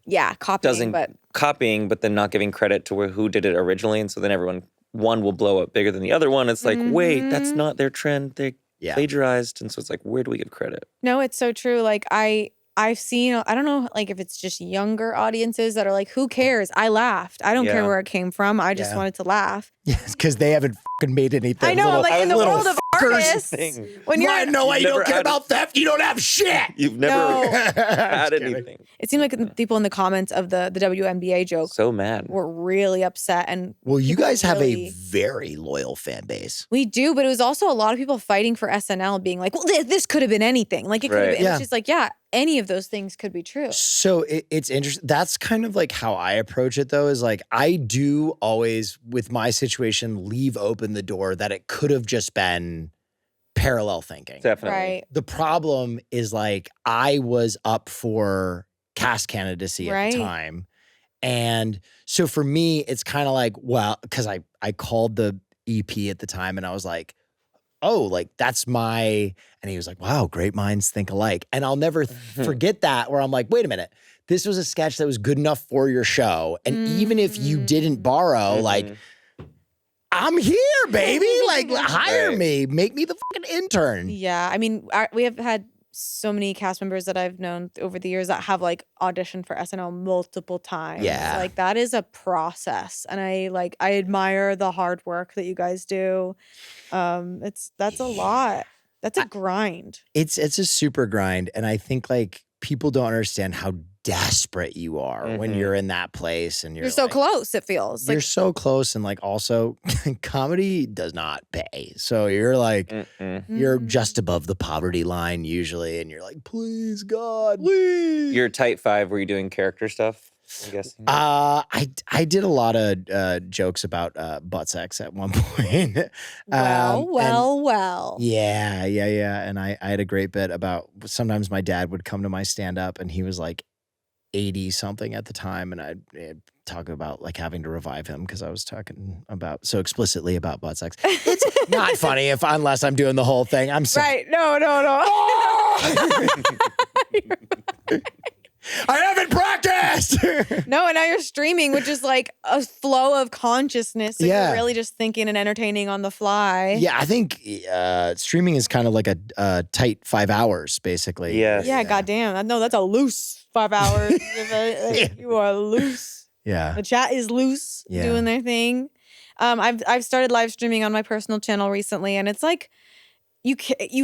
Yeah, copying, copying, but then not giving credit to who did it originally. And so then everyone one will blow up bigger than the other one. It's like, wait, that's not their trend. They plagiarized. And so it's like, where do we give credit? No, it's so true. Like I've seen, I don't know, like if it's just younger audiences that are like, who cares? I laughed. I don't care where it came from. I just wanted to laugh. Yes, because they haven't fucking made anything. I know, like in the world of artists, when you're no way, you don't care about theft. You don't have shit. You've never had anything. It seemed like the people in the comments of the WNBA joke So mad. were really upset. And Well, you guys have really- a very loyal fan base. We do, but it was also a lot of people fighting for SNL, being like, well, this could have been anything. Like it could have Right. been. Yeah. It's just like, any of those things could be true. So it's interesting. That's kind of like how I approach it, though, is like I do always, with my situation, leave open the door that it could have just been parallel thinking. Definitely. Right. The problem is like I was up for cast candidacy at the time. And so for me, it's kind of like, well, because I called the EP at the time and I was like, oh, like that's my, and he was like, wow, great minds think alike. And I'll never forget that, where I'm like, wait a minute, this was a sketch that was good enough for your show. And even if you didn't borrow, like, I'm here, baby. Like, hire me, make me the fucking intern. Yeah. I mean, we have had so many cast members that I've known over the years that have like auditioned for SNL multiple times. Yeah. Like that is a process. And I admire the hard work that you guys do. That's a lot. That's a grind. It's a super grind. And I think like people don't understand how desperate you are when you're in that place and you're so like, close, it feels. You're Like, so close, and like also comedy does not pay. So you're like you're just above the poverty line usually, and you're like, please God, please. Your tight five, were you doing character stuff? I'm guessing. I did a lot of jokes about butt sex at one point. well. Yeah. And I had a great bit about sometimes my dad would come to my stand up and he was like 80 something at the time, and I'd talk about like having to revive him because I was talking about so explicitly about butt sex. It's not funny unless I'm doing the whole thing. I'm sorry. Right. No. I haven't practiced. No, and now you're streaming, which is like a flow of consciousness. So Yeah. you're really just thinking and entertaining on the fly. Yeah, I think streaming is kind of like a tight 5 hours, basically. Yes. Yeah, goddamn. No, that's a loose 5 hours. You are loose. Yeah. The chat is loose, Yeah. doing their thing. I've started live streaming on my personal channel recently, and it's like you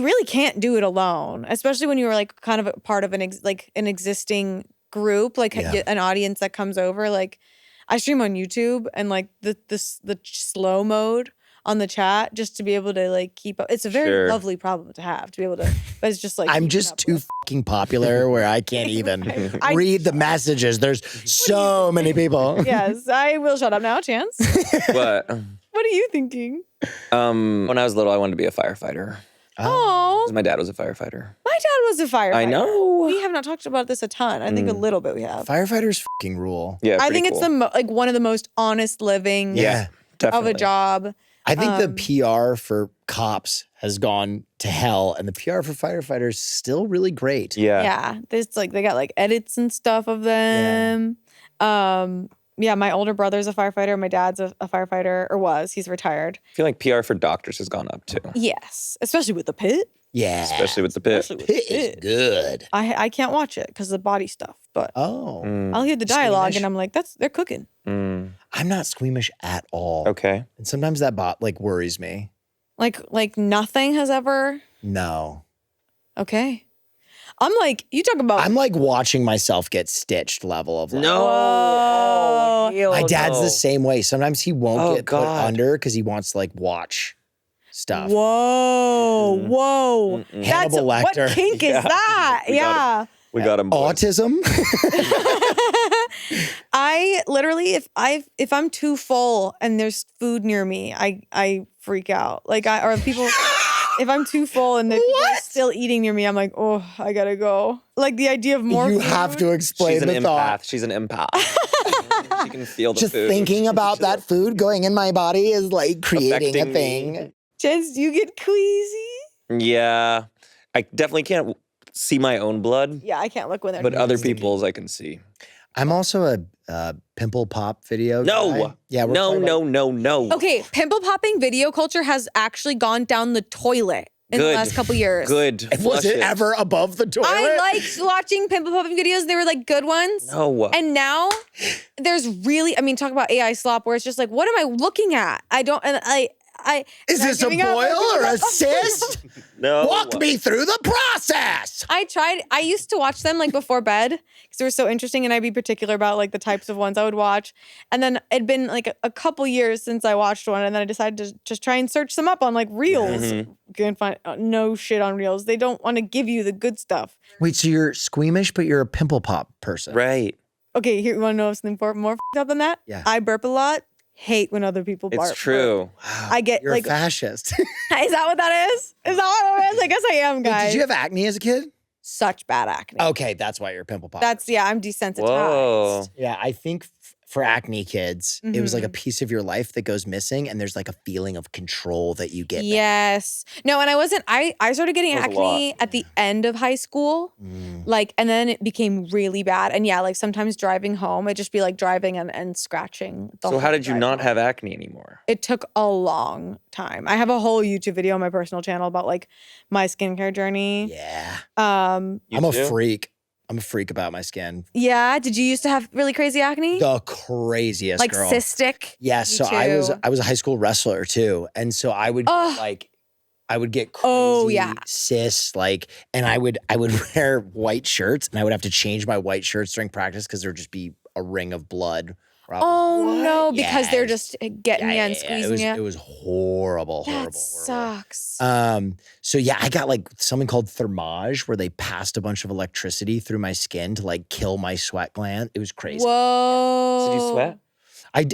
really can't do it alone, especially when you're like kind of a part of an existing group, like an audience that comes over. Like I stream on YouTube, and like the slow mode on the chat just to be able to like keep up. It's a very lovely problem to have, to be able to, but it's just like I'm just too fucking popular where I can't even read the messages. There's so many people. Yes, I will shut up now, Chance. What? What are you thinking? When I was little, I wanted to be a firefighter. Oh, 'Cause my dad was a firefighter. my dad was a firefighter. I know. We have not talked about this a ton. I think a little bit we have. Firefighters fucking rule. Yeah, I pretty think it's cool. like one of the most honest living Yeah. of Definitely. a job. I think the PR for cops has gone to hell, and the PR for firefighters is still really great. Yeah. Yeah, there's like they got like edits and stuff of them. Yeah, my older brother's a firefighter. My dad's a firefighter, or was. He's retired. I feel like PR for doctors has gone up too, Yes, especially with the pit. Yeah. especially with the pit. Especially with the Pit is pit. good. I can't watch it because of the body stuff, but Oh. I'll hear the dialogue Squeamish? and I'm like, they're cooking. Mm. I'm not squeamish at all. Okay. And sometimes that like worries me. Like nothing has ever. No. Okay. I'm like, you talk about. I'm like watching myself get stitched level of like, Whoa. my dad's the same way. Sometimes he won't Oh, get put God. under because he wants to like watch stuff. Whoa. Whoa. That's Hannibal what Lecter. kink is that? We got Yeah. We got him. boys. Autism? I literally, if I'm too full and there's food near me, I freak out. Like or if people, if I'm too full and people are still eating near me, I'm like, oh, I gotta go. Like the idea of more. You food. have to explain She's an the empath. thought. She's an empath. She can feel the Just food. thinking about that food going in my body is like creating a Affecting thing. me. Chance, do you get queasy? Yeah, I definitely can't see my own blood, Yeah, I can't look when they're. but other queasy. people's I can see. I'm also a pimple pop video No. guy. Yeah, we're No, talking about- no. Okay, pimple popping video culture has actually gone down the toilet in the Good. last couple years. Good. Was Flush it ever above the toilet? I liked watching pimple popping videos. They were like good ones. No. And now there's really, I mean, talk about AI slop where it's just like, what am I looking at? I don't, and I. Is and I'm this a giving up, I'm boil giving or up. a cyst? No. Walk me through the process. I used to watch them like before bed because they were so interesting, and I'd be particular about like the types of ones I would watch. And then it'd been like a couple years since I watched one, and then I decided to just try and search them up on like Reels. Mhm. Can't find no shit on Reels. They don't want to give you the good stuff. Wait, so you're squeamish, but you're a pimple pop person. Right. Okay, here you want to know something more f***ed up than that? Yeah. I burp a lot. Hate when other people barp. It's true. Wow, I get, you're like- a fascist. Is that what that is? Is that what it is? I guess I am, Wait, guys. did you have acne as a kid? Such bad acne? Okay, that's why you're a pimple pop. That's, yeah, I'm desensitized. Whoa. Yeah, I think for acne kids, it was like Mm-hmm. a piece of your life that goes missing, and there's like a feeling of control that you get. back. Yes. No, and I started getting That was a acne at the end of high school. Like, and then it became really bad. And yeah, like sometimes driving home, it'd just be like driving and scratching. The So whole how did you drive not home. have acne anymore? It took a long time. I have a whole YouTube video on my personal channel about like my skincare journey. Yeah. You I'm a too? freak. I'm a freak about my skin. Yeah. Did you used to have really crazy acne? The craziest Like girl. cystic? Yeah, Me so I was too. a high school wrestler too, and so I would Ugh. get crazy Oh, yeah. cysts, like, and I would wear white shirts, and I would have to change my white shirts during practice because there'd just be a ring of blood. Oh no, because they're Yes. just getting you and squeezing It you. was horrible, That horrible. sucks. So yeah, I got like something called thermage where they passed a bunch of electricity through my skin to like kill my sweat gland. It was crazy. Whoa. Did you sweat?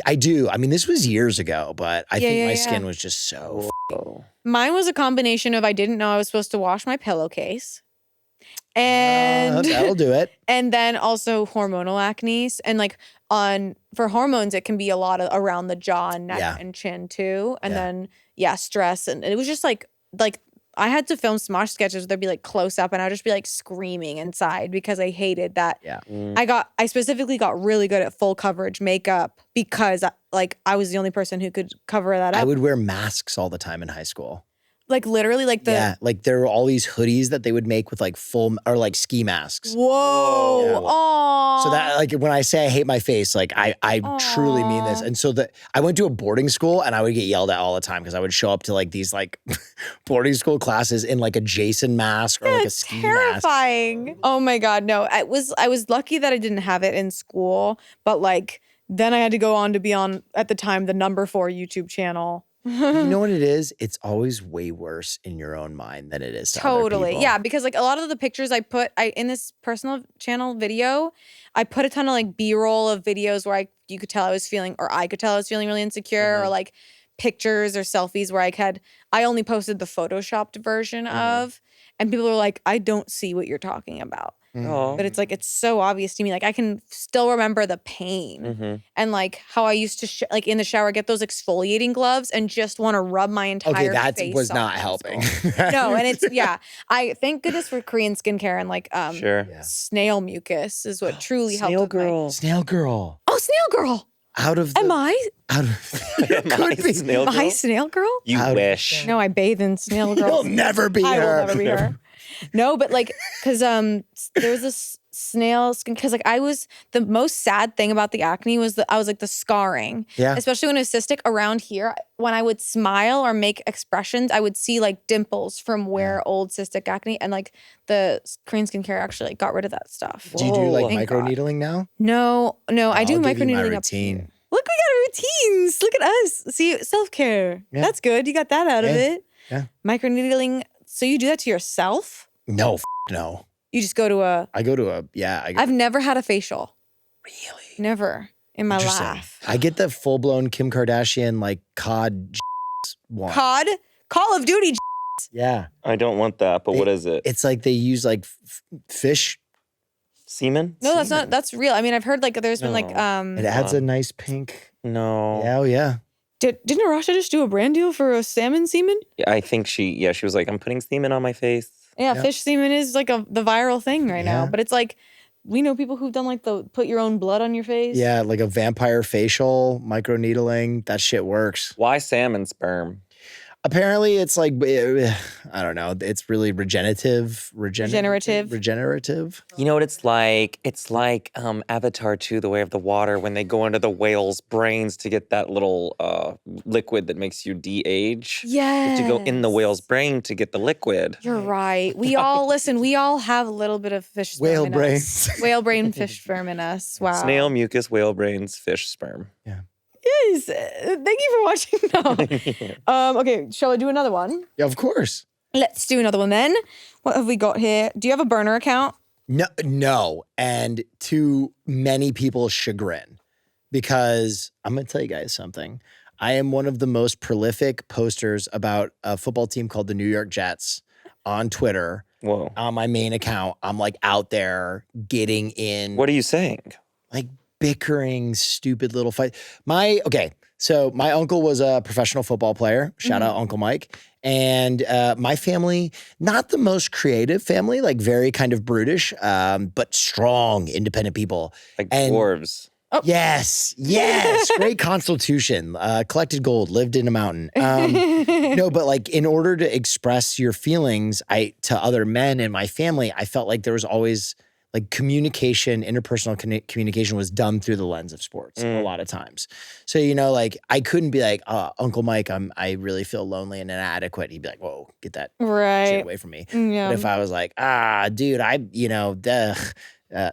I do. I mean, this was years ago, but I think Yeah, my yeah. skin was just so. Oh. Mine was a combination of I didn't know I was supposed to wash my pillowcase. And That'll do it. and then also hormonal acne. And like for hormones, it can be a lot of around the jaw and neck Yeah. and chin too. And Yeah. then stress. And it was just like I had to film Smosh sketches. There'd be like close up, and I'd just be like screaming inside because I hated that. Yeah. I specifically got really good at full coverage makeup because I was the only person who could cover that up. I would wear masks all the time in high school. like literally like the Yeah, like there were all these hoodies that they would make with like full or like ski masks. whoa. Yeah. Aw. So that like when I say I hate my face, like I truly mean this. Aw. And so I went to a boarding school and I would get yelled at all the time because I would show up to like these like boarding school classes in like a Jason mask or like a It's ski mask. terrifying. Oh my God, no. I was lucky that I didn't have it in school, but like then I had to go on to be on at the time the number 4 YouTube channel. You know what it is? It's always way worse in your own mind than it is to other Totally. people. Yeah, because like a lot of the pictures I put in this personal channel video, I put a ton of like B-roll of videos where you could tell I was feeling, or I could tell I was feeling really insecure, or like pictures or selfies where I only posted the photoshopped version of, and people were like, I don't see what you're talking about. Oh. But it's like, it's so obvious to me. Like I can still remember the pain and like how I used to like in the shower, get those exfoliating gloves and just want to rub my entire Okay, that face was off not in helping. school. No, and it's, yeah, I thank goodness for Korean skincare and like Sure. Yeah. snail mucus is what truly helped. Snail with my- girl. Snail girl. Oh, snail girl. Out of the, Am I? out of could be. Snail Am I girl? snail girl? You How did wish. No, I bathe in snail You'll girls. never be I her. will never be her. No, but like, cause there was this snail skin, cause like the most sad thing about the acne was I was like the scarring. Yeah. Especially when it was cystic around here. When I would smile or make expressions, I would see like dimples from where old cystic acne, and like the Korean skincare actually like got rid of that stuff. Do you do like Whoa. Thank micro God. needling now? No, I do I'll give micro you my needling up routine. here. Look, we got routines. Look at us. See, self-care. Yeah. That's good. You got that out of Yeah. it. Yeah. Micro needling. So you do that to yourself? No, no. You just go to a. I go to a I go, I've never had a facial. really Never in my interesting. life. I get the full blown Kim Kardashian like cod one. COD? Call of Duty. Yeah, I don't want that, but what is it? it's like they use like fish. Semen? No, that's not. That's real. I mean, I've heard like there's been like No. It adds a nice pink. No. Yeah, oh yeah. Didn't Arasha just do a brand deal for a salmon semen? I think she was like, I'm putting semen on my face. Yeah, Yeah. fish semen is like the viral thing right now. Yeah. But it's like we know people who've done like the put your own blood on your face. Yeah, like a vampire facial, microneedling. That shit works. Why salmon sperm? Apparently, it's like, I don't know. It's really regenerative. You know what it's like? It's like Avatar 2, The Way of the Water, when they go into the whale's brains to get that little liquid that makes you de-age. Yes. You have to go in the whale's brain to get the liquid. You're right. We all, listen, we all have a little bit of fish sperm Whale in brains. us. Whale brain, fish sperm in us. Wow. Snail mucus, whale brains, fish sperm. Yeah. Yes. Thank you for watching. No. Okay, shall I do another one? Yeah, of course. Let's do another one then. What have we got here? Do you have a burner account? No. And to many people's chagrin, because I'm going to tell you guys something. I am one of the most prolific posters about a football team called the New York Jets on Twitter. Whoa. On my main account, I'm like out there getting in. What are you saying? Like bickering, stupid little fight. So my uncle was a professional football player. Shout out Uncle Mike. And my family, not the most creative family, like very kind of brutish, but strong, independent people. Like dwarves. Oh. Yes. Great constitution. Collected gold, lived in a mountain. No, but like in order to express your feelings, to other men in my family, I felt like there was always like communication, interpersonal communication was done through the lens of sports a lot of times. So, like I couldn't be like, Uncle Mike, I really feel lonely and inadequate. He'd be like, whoa, get that shit away from me. Yeah. But if I was like, dude,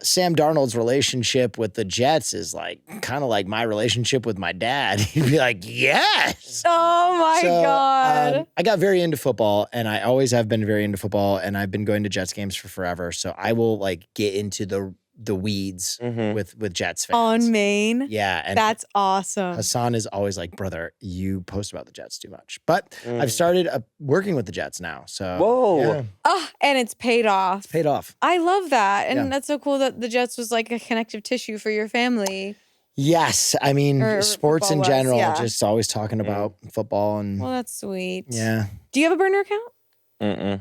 Sam Darnold's relationship with the Jets is like kind of like my relationship with my dad. He'd be like, yes. Oh my God. I got very into football, and I always have been very into football, and I've been going to Jets games for forever. So I will like get into the weeds with Jets fans. On Maine. Yeah. And that's awesome. Hassan is always like, brother, you post about the Jets too much. But I've started working with the Jets now. So whoa. Yeah. And it's paid off. It's paid off. I love that. And that's so cool that the Jets was like a connective tissue for your family. Yes. I mean, sports in general, just always talking about football. And well, that's sweet. Yeah. Do you have a burner account? Mm-mm.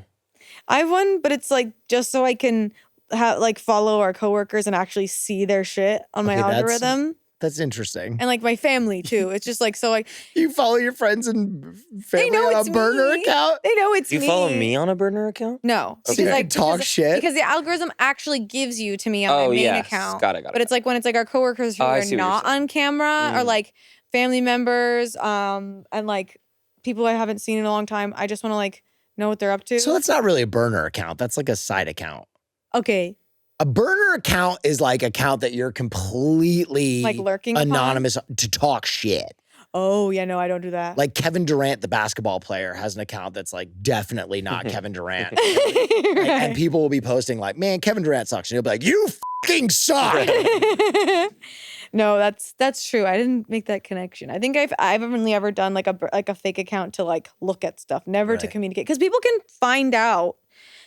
I have one, but it's like just so I can follow our coworkers and actually see their shit on my algorithm. That's interesting. And like my family too. It's just like so you follow your friends and family on a burner account? They know it's me. You follow me on a burner account? No. So you can talk shit? Because the algorithm actually gives you to me on my main account. Got it. But it's like when it's like our coworkers who are not on camera or like family members and like people I haven't seen in a long time. I just want to like know what they're up to. So that's not really a burner account. That's like a side account. Okay. A burner account is like account that you're completely like lurking anonymous to talk shit. Oh, yeah, no, I don't do that. Like Kevin Durant, the basketball player, has an account that's like definitely not Kevin Durant. And people will be posting like, man, Kevin Durant sucks. And he'll be like, you fucking suck. No, that's true. I didn't make that connection. I think I've only ever done like a fake account to like look at stuff, never to communicate. Because people can find out.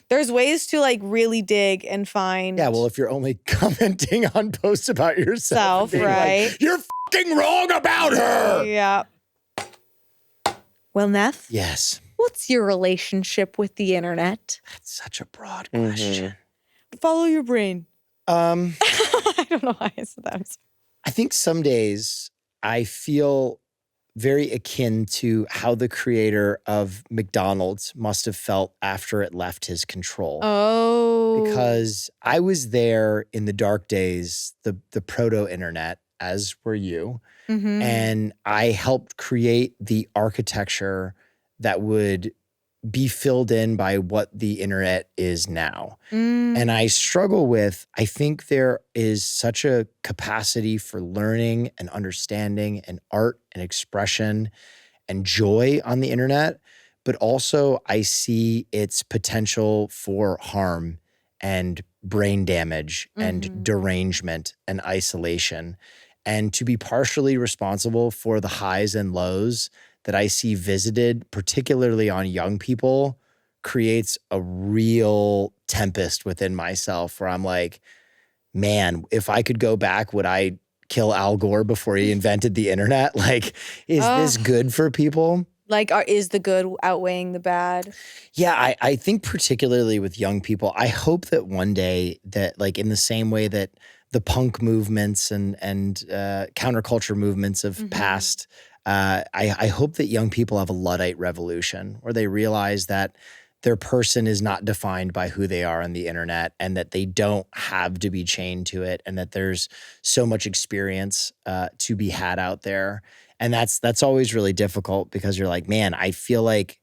There's ways to like really dig and find. Yeah, well, if you're only commenting on posts about yourself, right? Like, you're fucking wrong about her. Yeah. Well, Neff. Yes. What's your relationship with the internet? That's such a broad question. Follow your brain. I don't know why I said that. I'm sorry. I think some days I feel very akin to how the creator of McDonald's must have felt after it left his control. Oh. Because I was there in the dark days, the proto-internet, as were you. And I helped create the architecture that would be filled in by what the internet is now. And I struggle with, I think there is such a capacity for learning and understanding and art and expression and joy on the internet, but also I see its potential for harm and brain damage and derangement and isolation. And to be partially responsible for the highs and lows that I see visited, particularly on young people, creates a real tempest within myself where I'm like, man, if I could go back, would I kill Al Gore before he invented the internet? Like, is this good for people? Like, is the good outweighing the bad? Yeah, I think particularly with young people, I hope that one day that like in the same way that the punk movements and counterculture movements have passed, I hope that young people have a Luddite revolution where they realize that their person is not defined by who they are on the internet and that they don't have to be chained to it and that there's so much experience to be had out there. And that's always really difficult because you're like, man, I feel like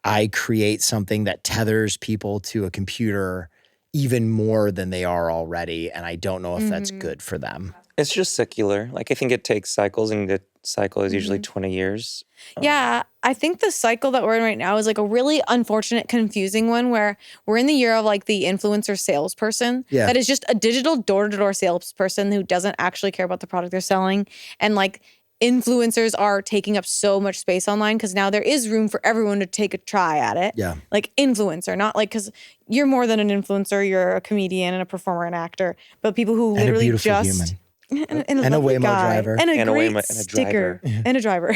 I create something that tethers people to a computer even more than they are already. And I don't know if that's good for them. It's just secular. Like, I think it takes cycles, and the cycle is usually 20 years. Yeah, I think the cycle that we're in right now is like a really unfortunate, confusing one where we're in the year of like the influencer salesperson that is just a digital door-to-door salesperson who doesn't actually care about the product they're selling. And like influencers are taking up so much space online because now there is room for everyone to take a try at it. Yeah. Like influencer, not like, because you're more than an influencer, you're a comedian and a performer and actor, but people who And literally a beautiful just human. and And a lovely Waymo guy, driver. and a And a great Waymo- and a sticker driver. and a driver.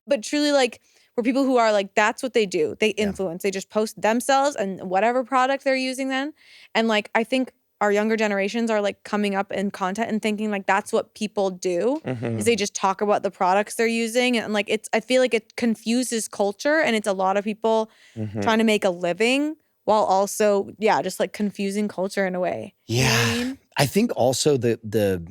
But truly, like, we're people who are like, that's what they do. They influence. They just post themselves and whatever product they're using then. And like, I think our younger generations are like coming up in content and thinking like that's what people do is they just talk about the products they're using. And like, I feel like it confuses culture, and it's a lot of people trying to make a living while also, just like confusing culture in a way. You know what I mean? I think also the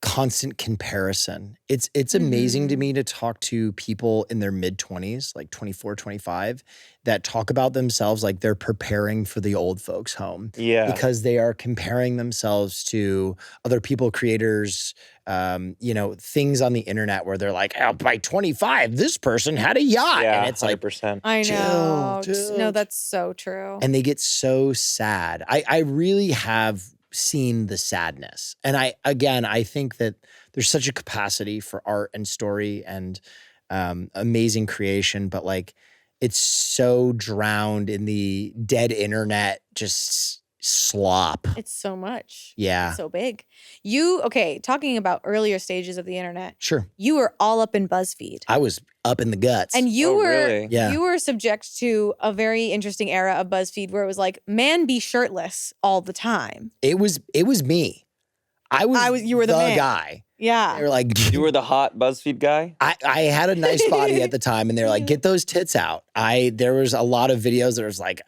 constant comparison. It's amazing to me to talk to people in their mid-20s, like 24, 25, that talk about themselves like they're preparing for the old folks home. Yeah. Because they are comparing themselves to other people, creators, things on the internet where they're like, oh, by 25, this person had a yacht. Yeah, And it's like, 100%. I know. Chill. No, that's so true. and they get so sad. I really have seen the sadness. And I think that there's such a capacity for art and story and amazing creation, but like it's so drowned in the dead internet, just slop. It's so much. Yeah. It's so big. Talking about earlier stages of the internet, Sure. you were all up in BuzzFeed. I was up in the guts. And you Oh, were really? Yeah. you were subject to a very interesting era of BuzzFeed where it was like, man, be shirtless all the time. it was me. You were the man. guy. Yeah. They were like, You were the hot BuzzFeed guy? I had a nice body at the time, and they were like, get those tits out. There was a lot of videos that was like,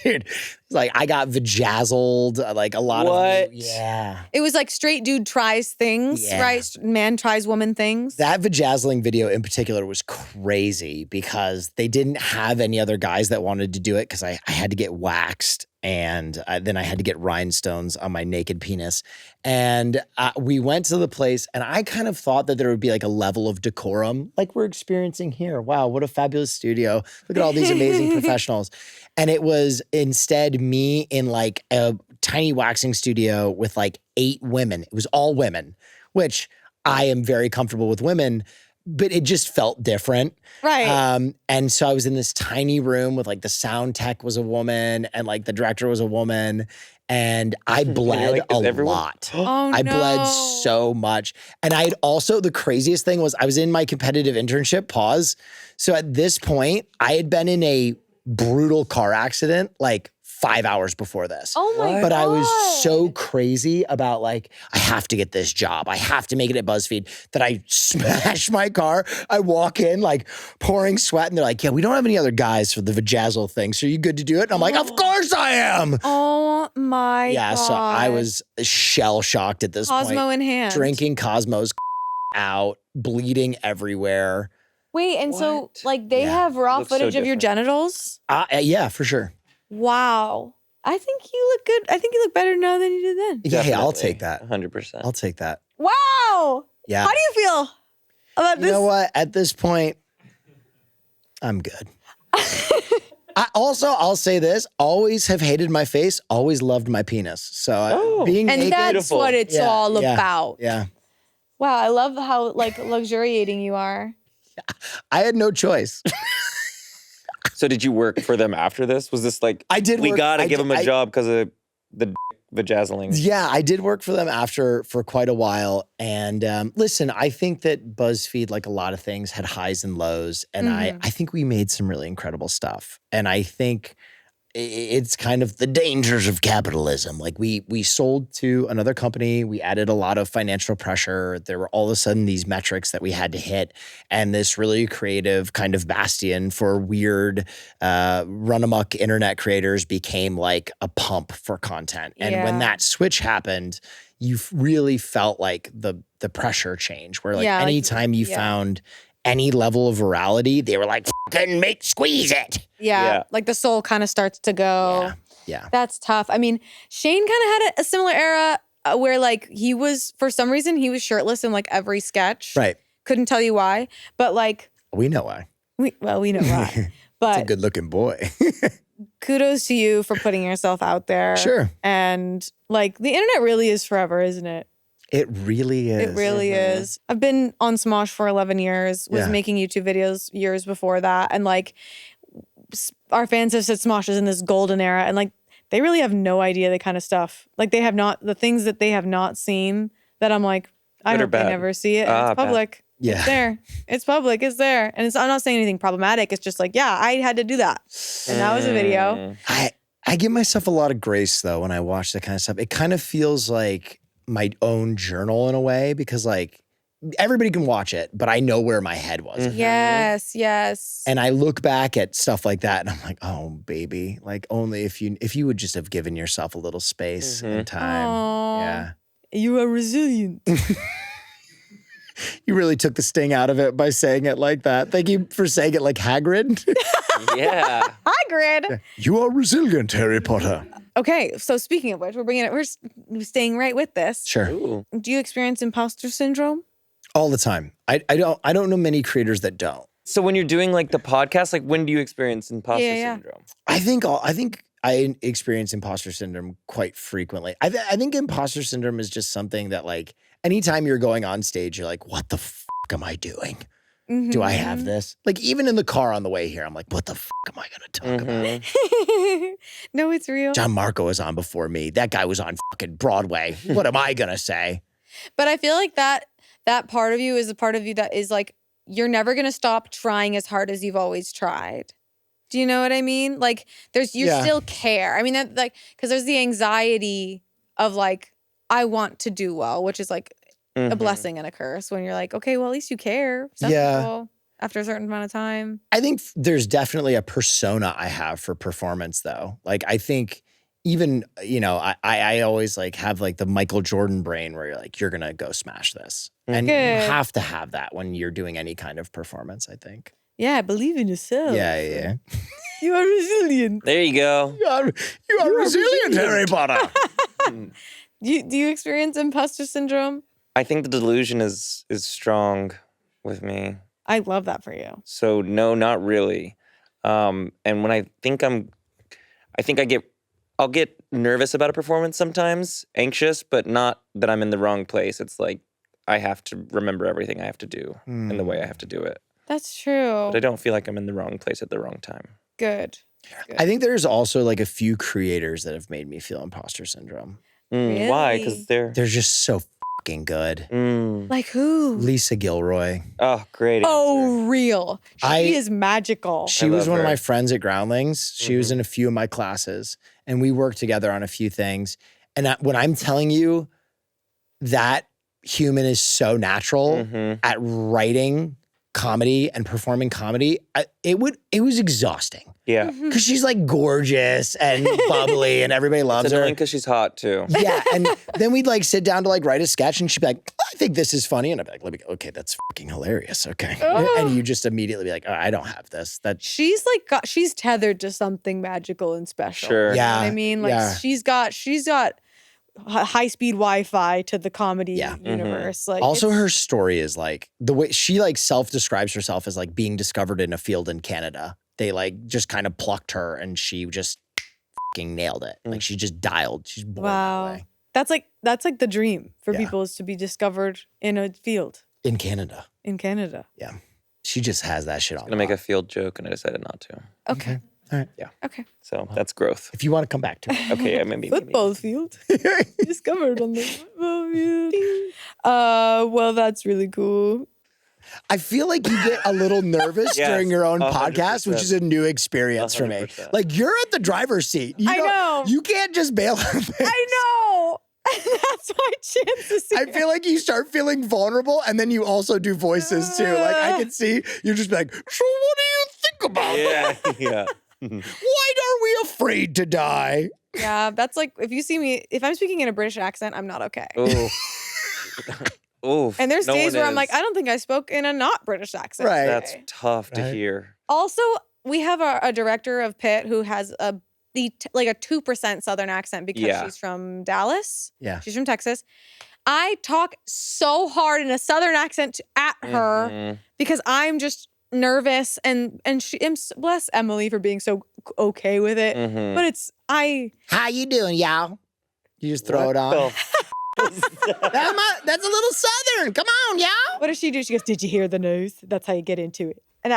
dude, it's like I got vajazzled, like a lot What? of yeah. It was like straight dude tries things, Yeah. right? Man tries woman things. That vajazzling video in particular was crazy because they didn't have any other guys that wanted to do it because I had to get waxed. And then I had to get rhinestones on my naked penis. And we went to the place, and I kind of thought that there would be like a level of decorum like we're experiencing here. Wow, what a fabulous studio. Look at all these amazing professionals. And it was instead me in like a tiny waxing studio with like 8 women. It was all women, which I am very comfortable with women, but it just felt different. Right. And so I was in this tiny room with like the sound tech was a woman and like the director was a woman. And I bled like, is a everyone- lot. Oh, I no. bled so much. And I'd also, the craziest thing was I was in my competitive internship, pause. So at this point, I had been in a brutal car accident like 5 hours before this. Oh my God. But I was so crazy about like, I have to get this job. I have to make it at BuzzFeed that I smash my car. I walk in like pouring sweat and they're like, yeah, we don't have any other guys for the vajazzle thing. So are you good to do it? And I'm like, of course I am. Oh my God. So I was shell shocked at this Cosmo point. in hand. Drinking Cosmo's out, bleeding everywhere. Wait, and so What? like they Yeah. have raw Looks so footage of your different. genitals? Yeah, for sure. Wow. I think you look good. I think you look better now than you did then. Yeah, hey, I'll Definitely. take that. 100%. I'll take that. Wow. Yeah. How do you feel about You this? know what? At this point, I'm good. I'll say this, always have hated my face, always loved my penis. So being And naked. that's Beautiful. what it's Yeah, all yeah, about. Yeah. Wow, I love how like luxuriating you are. I had no choice. So did you work for them after this? Was this like, I did we work- got to I give did- him a I- job because of the vajazzling. Yeah, I did work for them for quite a while. And listen, I think that BuzzFeed, like a lot of things, had highs and lows. And I think we made some really incredible stuff. And I think it's kind of the dangers of capitalism. Like we sold to another company. We added a lot of financial pressure. There were all of a sudden these metrics that we had to hit. And this really creative kind of bastion for weird run amok internet creators became like a pump for content. And when that switch happened, you really felt like the pressure change where like anytime you found any level of virality, they were like, fucking squeeze it. Yeah. Like the soul kind of starts to go. Yeah. That's tough. I mean, Shane kind of had a similar era where like he was, for some reason, he was shirtless in like every sketch. Right. Couldn't tell you why. But like. We know why. We know why. But it's a good looking boy. kudos to you for putting yourself out there. Sure. And like the internet really is forever, isn't it? It really is. It really is. I've been on Smosh for 11 years, was making YouTube videos years before that. And like our fans have said Smosh is in this golden era and like they really have no idea the kind of stuff. Like they have not, the things that they have not seen that I'm like, I hope they never see it. It's public. Yeah. It's there. It's public. It's there. And I'm not saying anything problematic. It's just like, yeah, I had to do that. And that was a video. I give myself a lot of grace though when I watch that kind of stuff. It kind of feels like my own journal in a way because like everybody can watch it, but I know where my head was. Yes. And I look back at stuff like that and I'm like, oh baby, like only if you would just have given yourself a little space and time. Aww. Yeah. You are resilient. You really took the sting out of it by saying it like that. Thank you for saying it like Hagrid. Yeah. Hagrid. You are resilient, Harry Potter. Okay, so speaking of which, we're staying right with this. Sure. Ooh. Do you experience imposter syndrome? All the time. I don't know many creators that don't. So when you're doing like the podcast, like when do you experience imposter syndrome? I think I experience imposter syndrome quite frequently. I think imposter syndrome is just something that like anytime you're going on stage, you're like, what the fuck am I doing? Do I have this? Like even in the car on the way here, I'm like, what the fuck am I gonna talk about? No, it's real. John Marco was on before me. That guy was on fucking Broadway. What am I gonna say? But I feel like that part of you is a part of you that is like, you're never gonna stop trying as hard as you've always tried. Do you know what I mean? Like you still care. I mean, that like, cause there's the anxiety of like, I want to do well, which is like a blessing and a curse when you're like, okay, well, at least you care. People after a certain amount of time. I think there's definitely a persona I have for performance though. Like I think even, you know, I always like have like the Michael Jordan brain where you're like, you're gonna go smash this. And you have to have that when you're doing any kind of performance, I think. Yeah, believe in yourself. Yeah. You are resilient. There you go. You are resilient, Harry Potter. Do you experience imposter syndrome? I think the delusion is strong with me. I love that for you. So no, not really. And when I'll get nervous about a performance sometimes, anxious, but not that I'm in the wrong place. It's like I have to remember everything I have to do and the way I have to do it. That's true. But I don't feel like I'm in the wrong place at the wrong time. Good. I think there's also like a few creators that have made me feel imposter syndrome. Really? Why? Because they're just so fucking good. Like who? Lisa Gilroy. Oh, great answer. Oh, real. She is magical. She was one of my friends at Groundlings. She was in a few of my classes, and we worked together on a few things. And when I'm telling you that human is so natural at writing comedy and performing comedy, it was exhausting. Yeah. Because she's like gorgeous and bubbly and everybody loves it's her. because she's hot too. Yeah. And then we'd like sit down to like write a sketch and she'd be like, I think this is funny. And I'd be like, okay, that's fucking hilarious. Okay. And you just immediately be like, oh, I don't have this. She's like, she's tethered to something magical and special. Sure. Yeah. You know what I mean? Like she's got high-speed Wi-Fi to the comedy universe. Like also her story is like the way she like self-describes herself as like being discovered in a field in Canada. They like just kind of plucked her and she just fucking nailed it. Like she just dialed. She's born that way. That's like the dream for people is to be discovered in a field. In Canada. In Canada. Yeah. She just has that shit on. I'm gonna make a field joke and I decided not to. Okay. All right. Yeah. Okay. So that's growth. If you want to come back to it. Okay, yeah, maybe. Football field. Discovered on the football field. Well, that's really cool. I feel like you get a little nervous Yes, during your own 100%. podcast, which is a new experience for me. 100%. Like you're at the driver's seat. I know. You can't just bail on things. I know. That's my chances. I feel like you start feeling vulnerable and then you also do voices too. Like I can see you're just like, so what do you think about that? Yeah. Why are we afraid to die? Yeah, that's like if you see me, if I'm speaking in a British accent, I'm not okay. Oh. Oof. And there's No days one is. I'm is. like, I don't think I spoke in a not British accent. Right. today. That's tough to Right. hear. Also, we have a director of Pitt who has a 2% Southern accent because Yeah. she's from Dallas. Yeah. She's from Texas. I talk so hard in a Southern accent at her Mhm. because I'm just nervous and bless Emilie for being so okay with it. Mhm. But How you doing, y'all? You just throw What it on. the f- was that? That's a little Southern. Come on, y'all. what does she do? She goes, "Did you hear the news?" That's how you get into it. And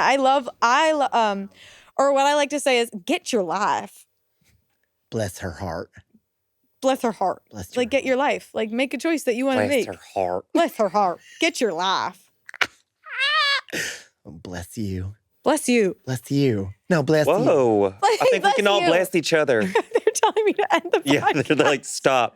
or what I like to say is, "Get your life." Bless her heart. Bless her heart. Bless her Like, get your life. Like, make a choice that you want to Bless make. her heart. Bless her heart. Get your life. Oh, bless you. Bless you. Bless you. No, bless you. Whoa. I think we Bless can all you. bless each other. They're telling me to end the Yeah, podcast. they're like, stop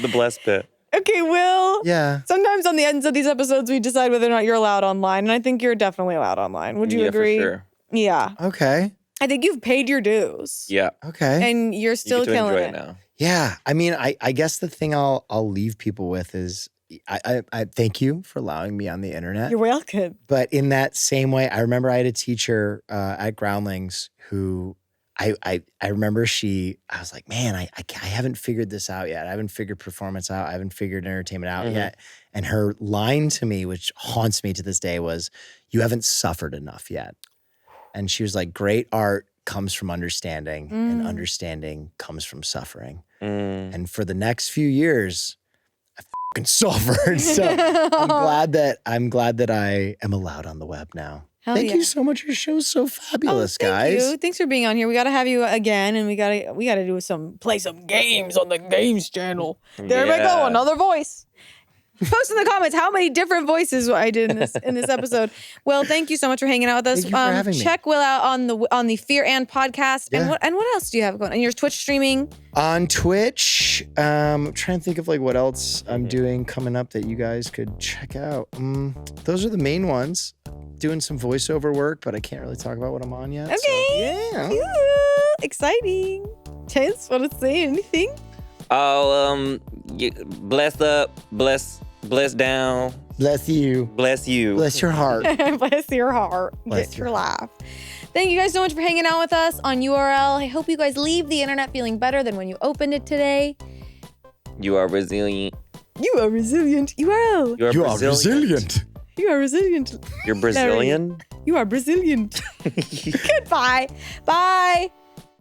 the bless bit. Okay, Will. Yeah. Sometimes on the ends of these episodes, we decide whether or not you're allowed online. And I think you're definitely allowed online. Would you Yeah, agree? for sure. Yeah. Okay. I think you've paid your dues. Yeah. Okay. And you're You still get to killing enjoy it. it now. Yeah, I mean, I guess the thing I'll leave people with is I thank you for allowing me on the internet. You're welcome. But in that same way, I remember I had a teacher at Groundlings who I remember I was like, man, I haven't figured this out yet. I haven't figured performance out. I haven't figured entertainment out yet. And her line to me, which haunts me to this day, was, "You haven't suffered enough yet." And she was like, great art comes from understanding, and understanding comes from suffering. And for the next few years, I fucking suffered. So I'm glad that I am allowed on the web now. Hell Thank yeah. you so much. Your show's so fabulous, thank guys. you. Thanks for being on here. We got to have you again, and we got to play some games on the games channel. There we go, Yeah. another voice. Post in the comments how many different voices I did in this episode. Will, thank you so much for hanging out with us. Thank you for having me. Check Will out on the Fear and podcast. Yeah. And what else do you have going on? And your Twitch streaming? On Twitch, I'm trying to think of like what else I'm doing coming up that you guys could check out. Those are the main ones. Doing some voiceover work, but I can't really talk about what I'm on yet. Okay. So, yeah. Ooh, exciting. Chance, want to say anything? Oh, bless up, bless down, Bless you. bless you. Bless your heart. Bless your heart. Bless Get your your laugh. Thank you guys so much for hanging out with us on URL. I hope you guys leave the internet feeling better than when you opened it today. You are resilient. You are resilient. URL. You are resilient. You are resilient. You're Brazilian? You are Brazilian. Goodbye. Bye.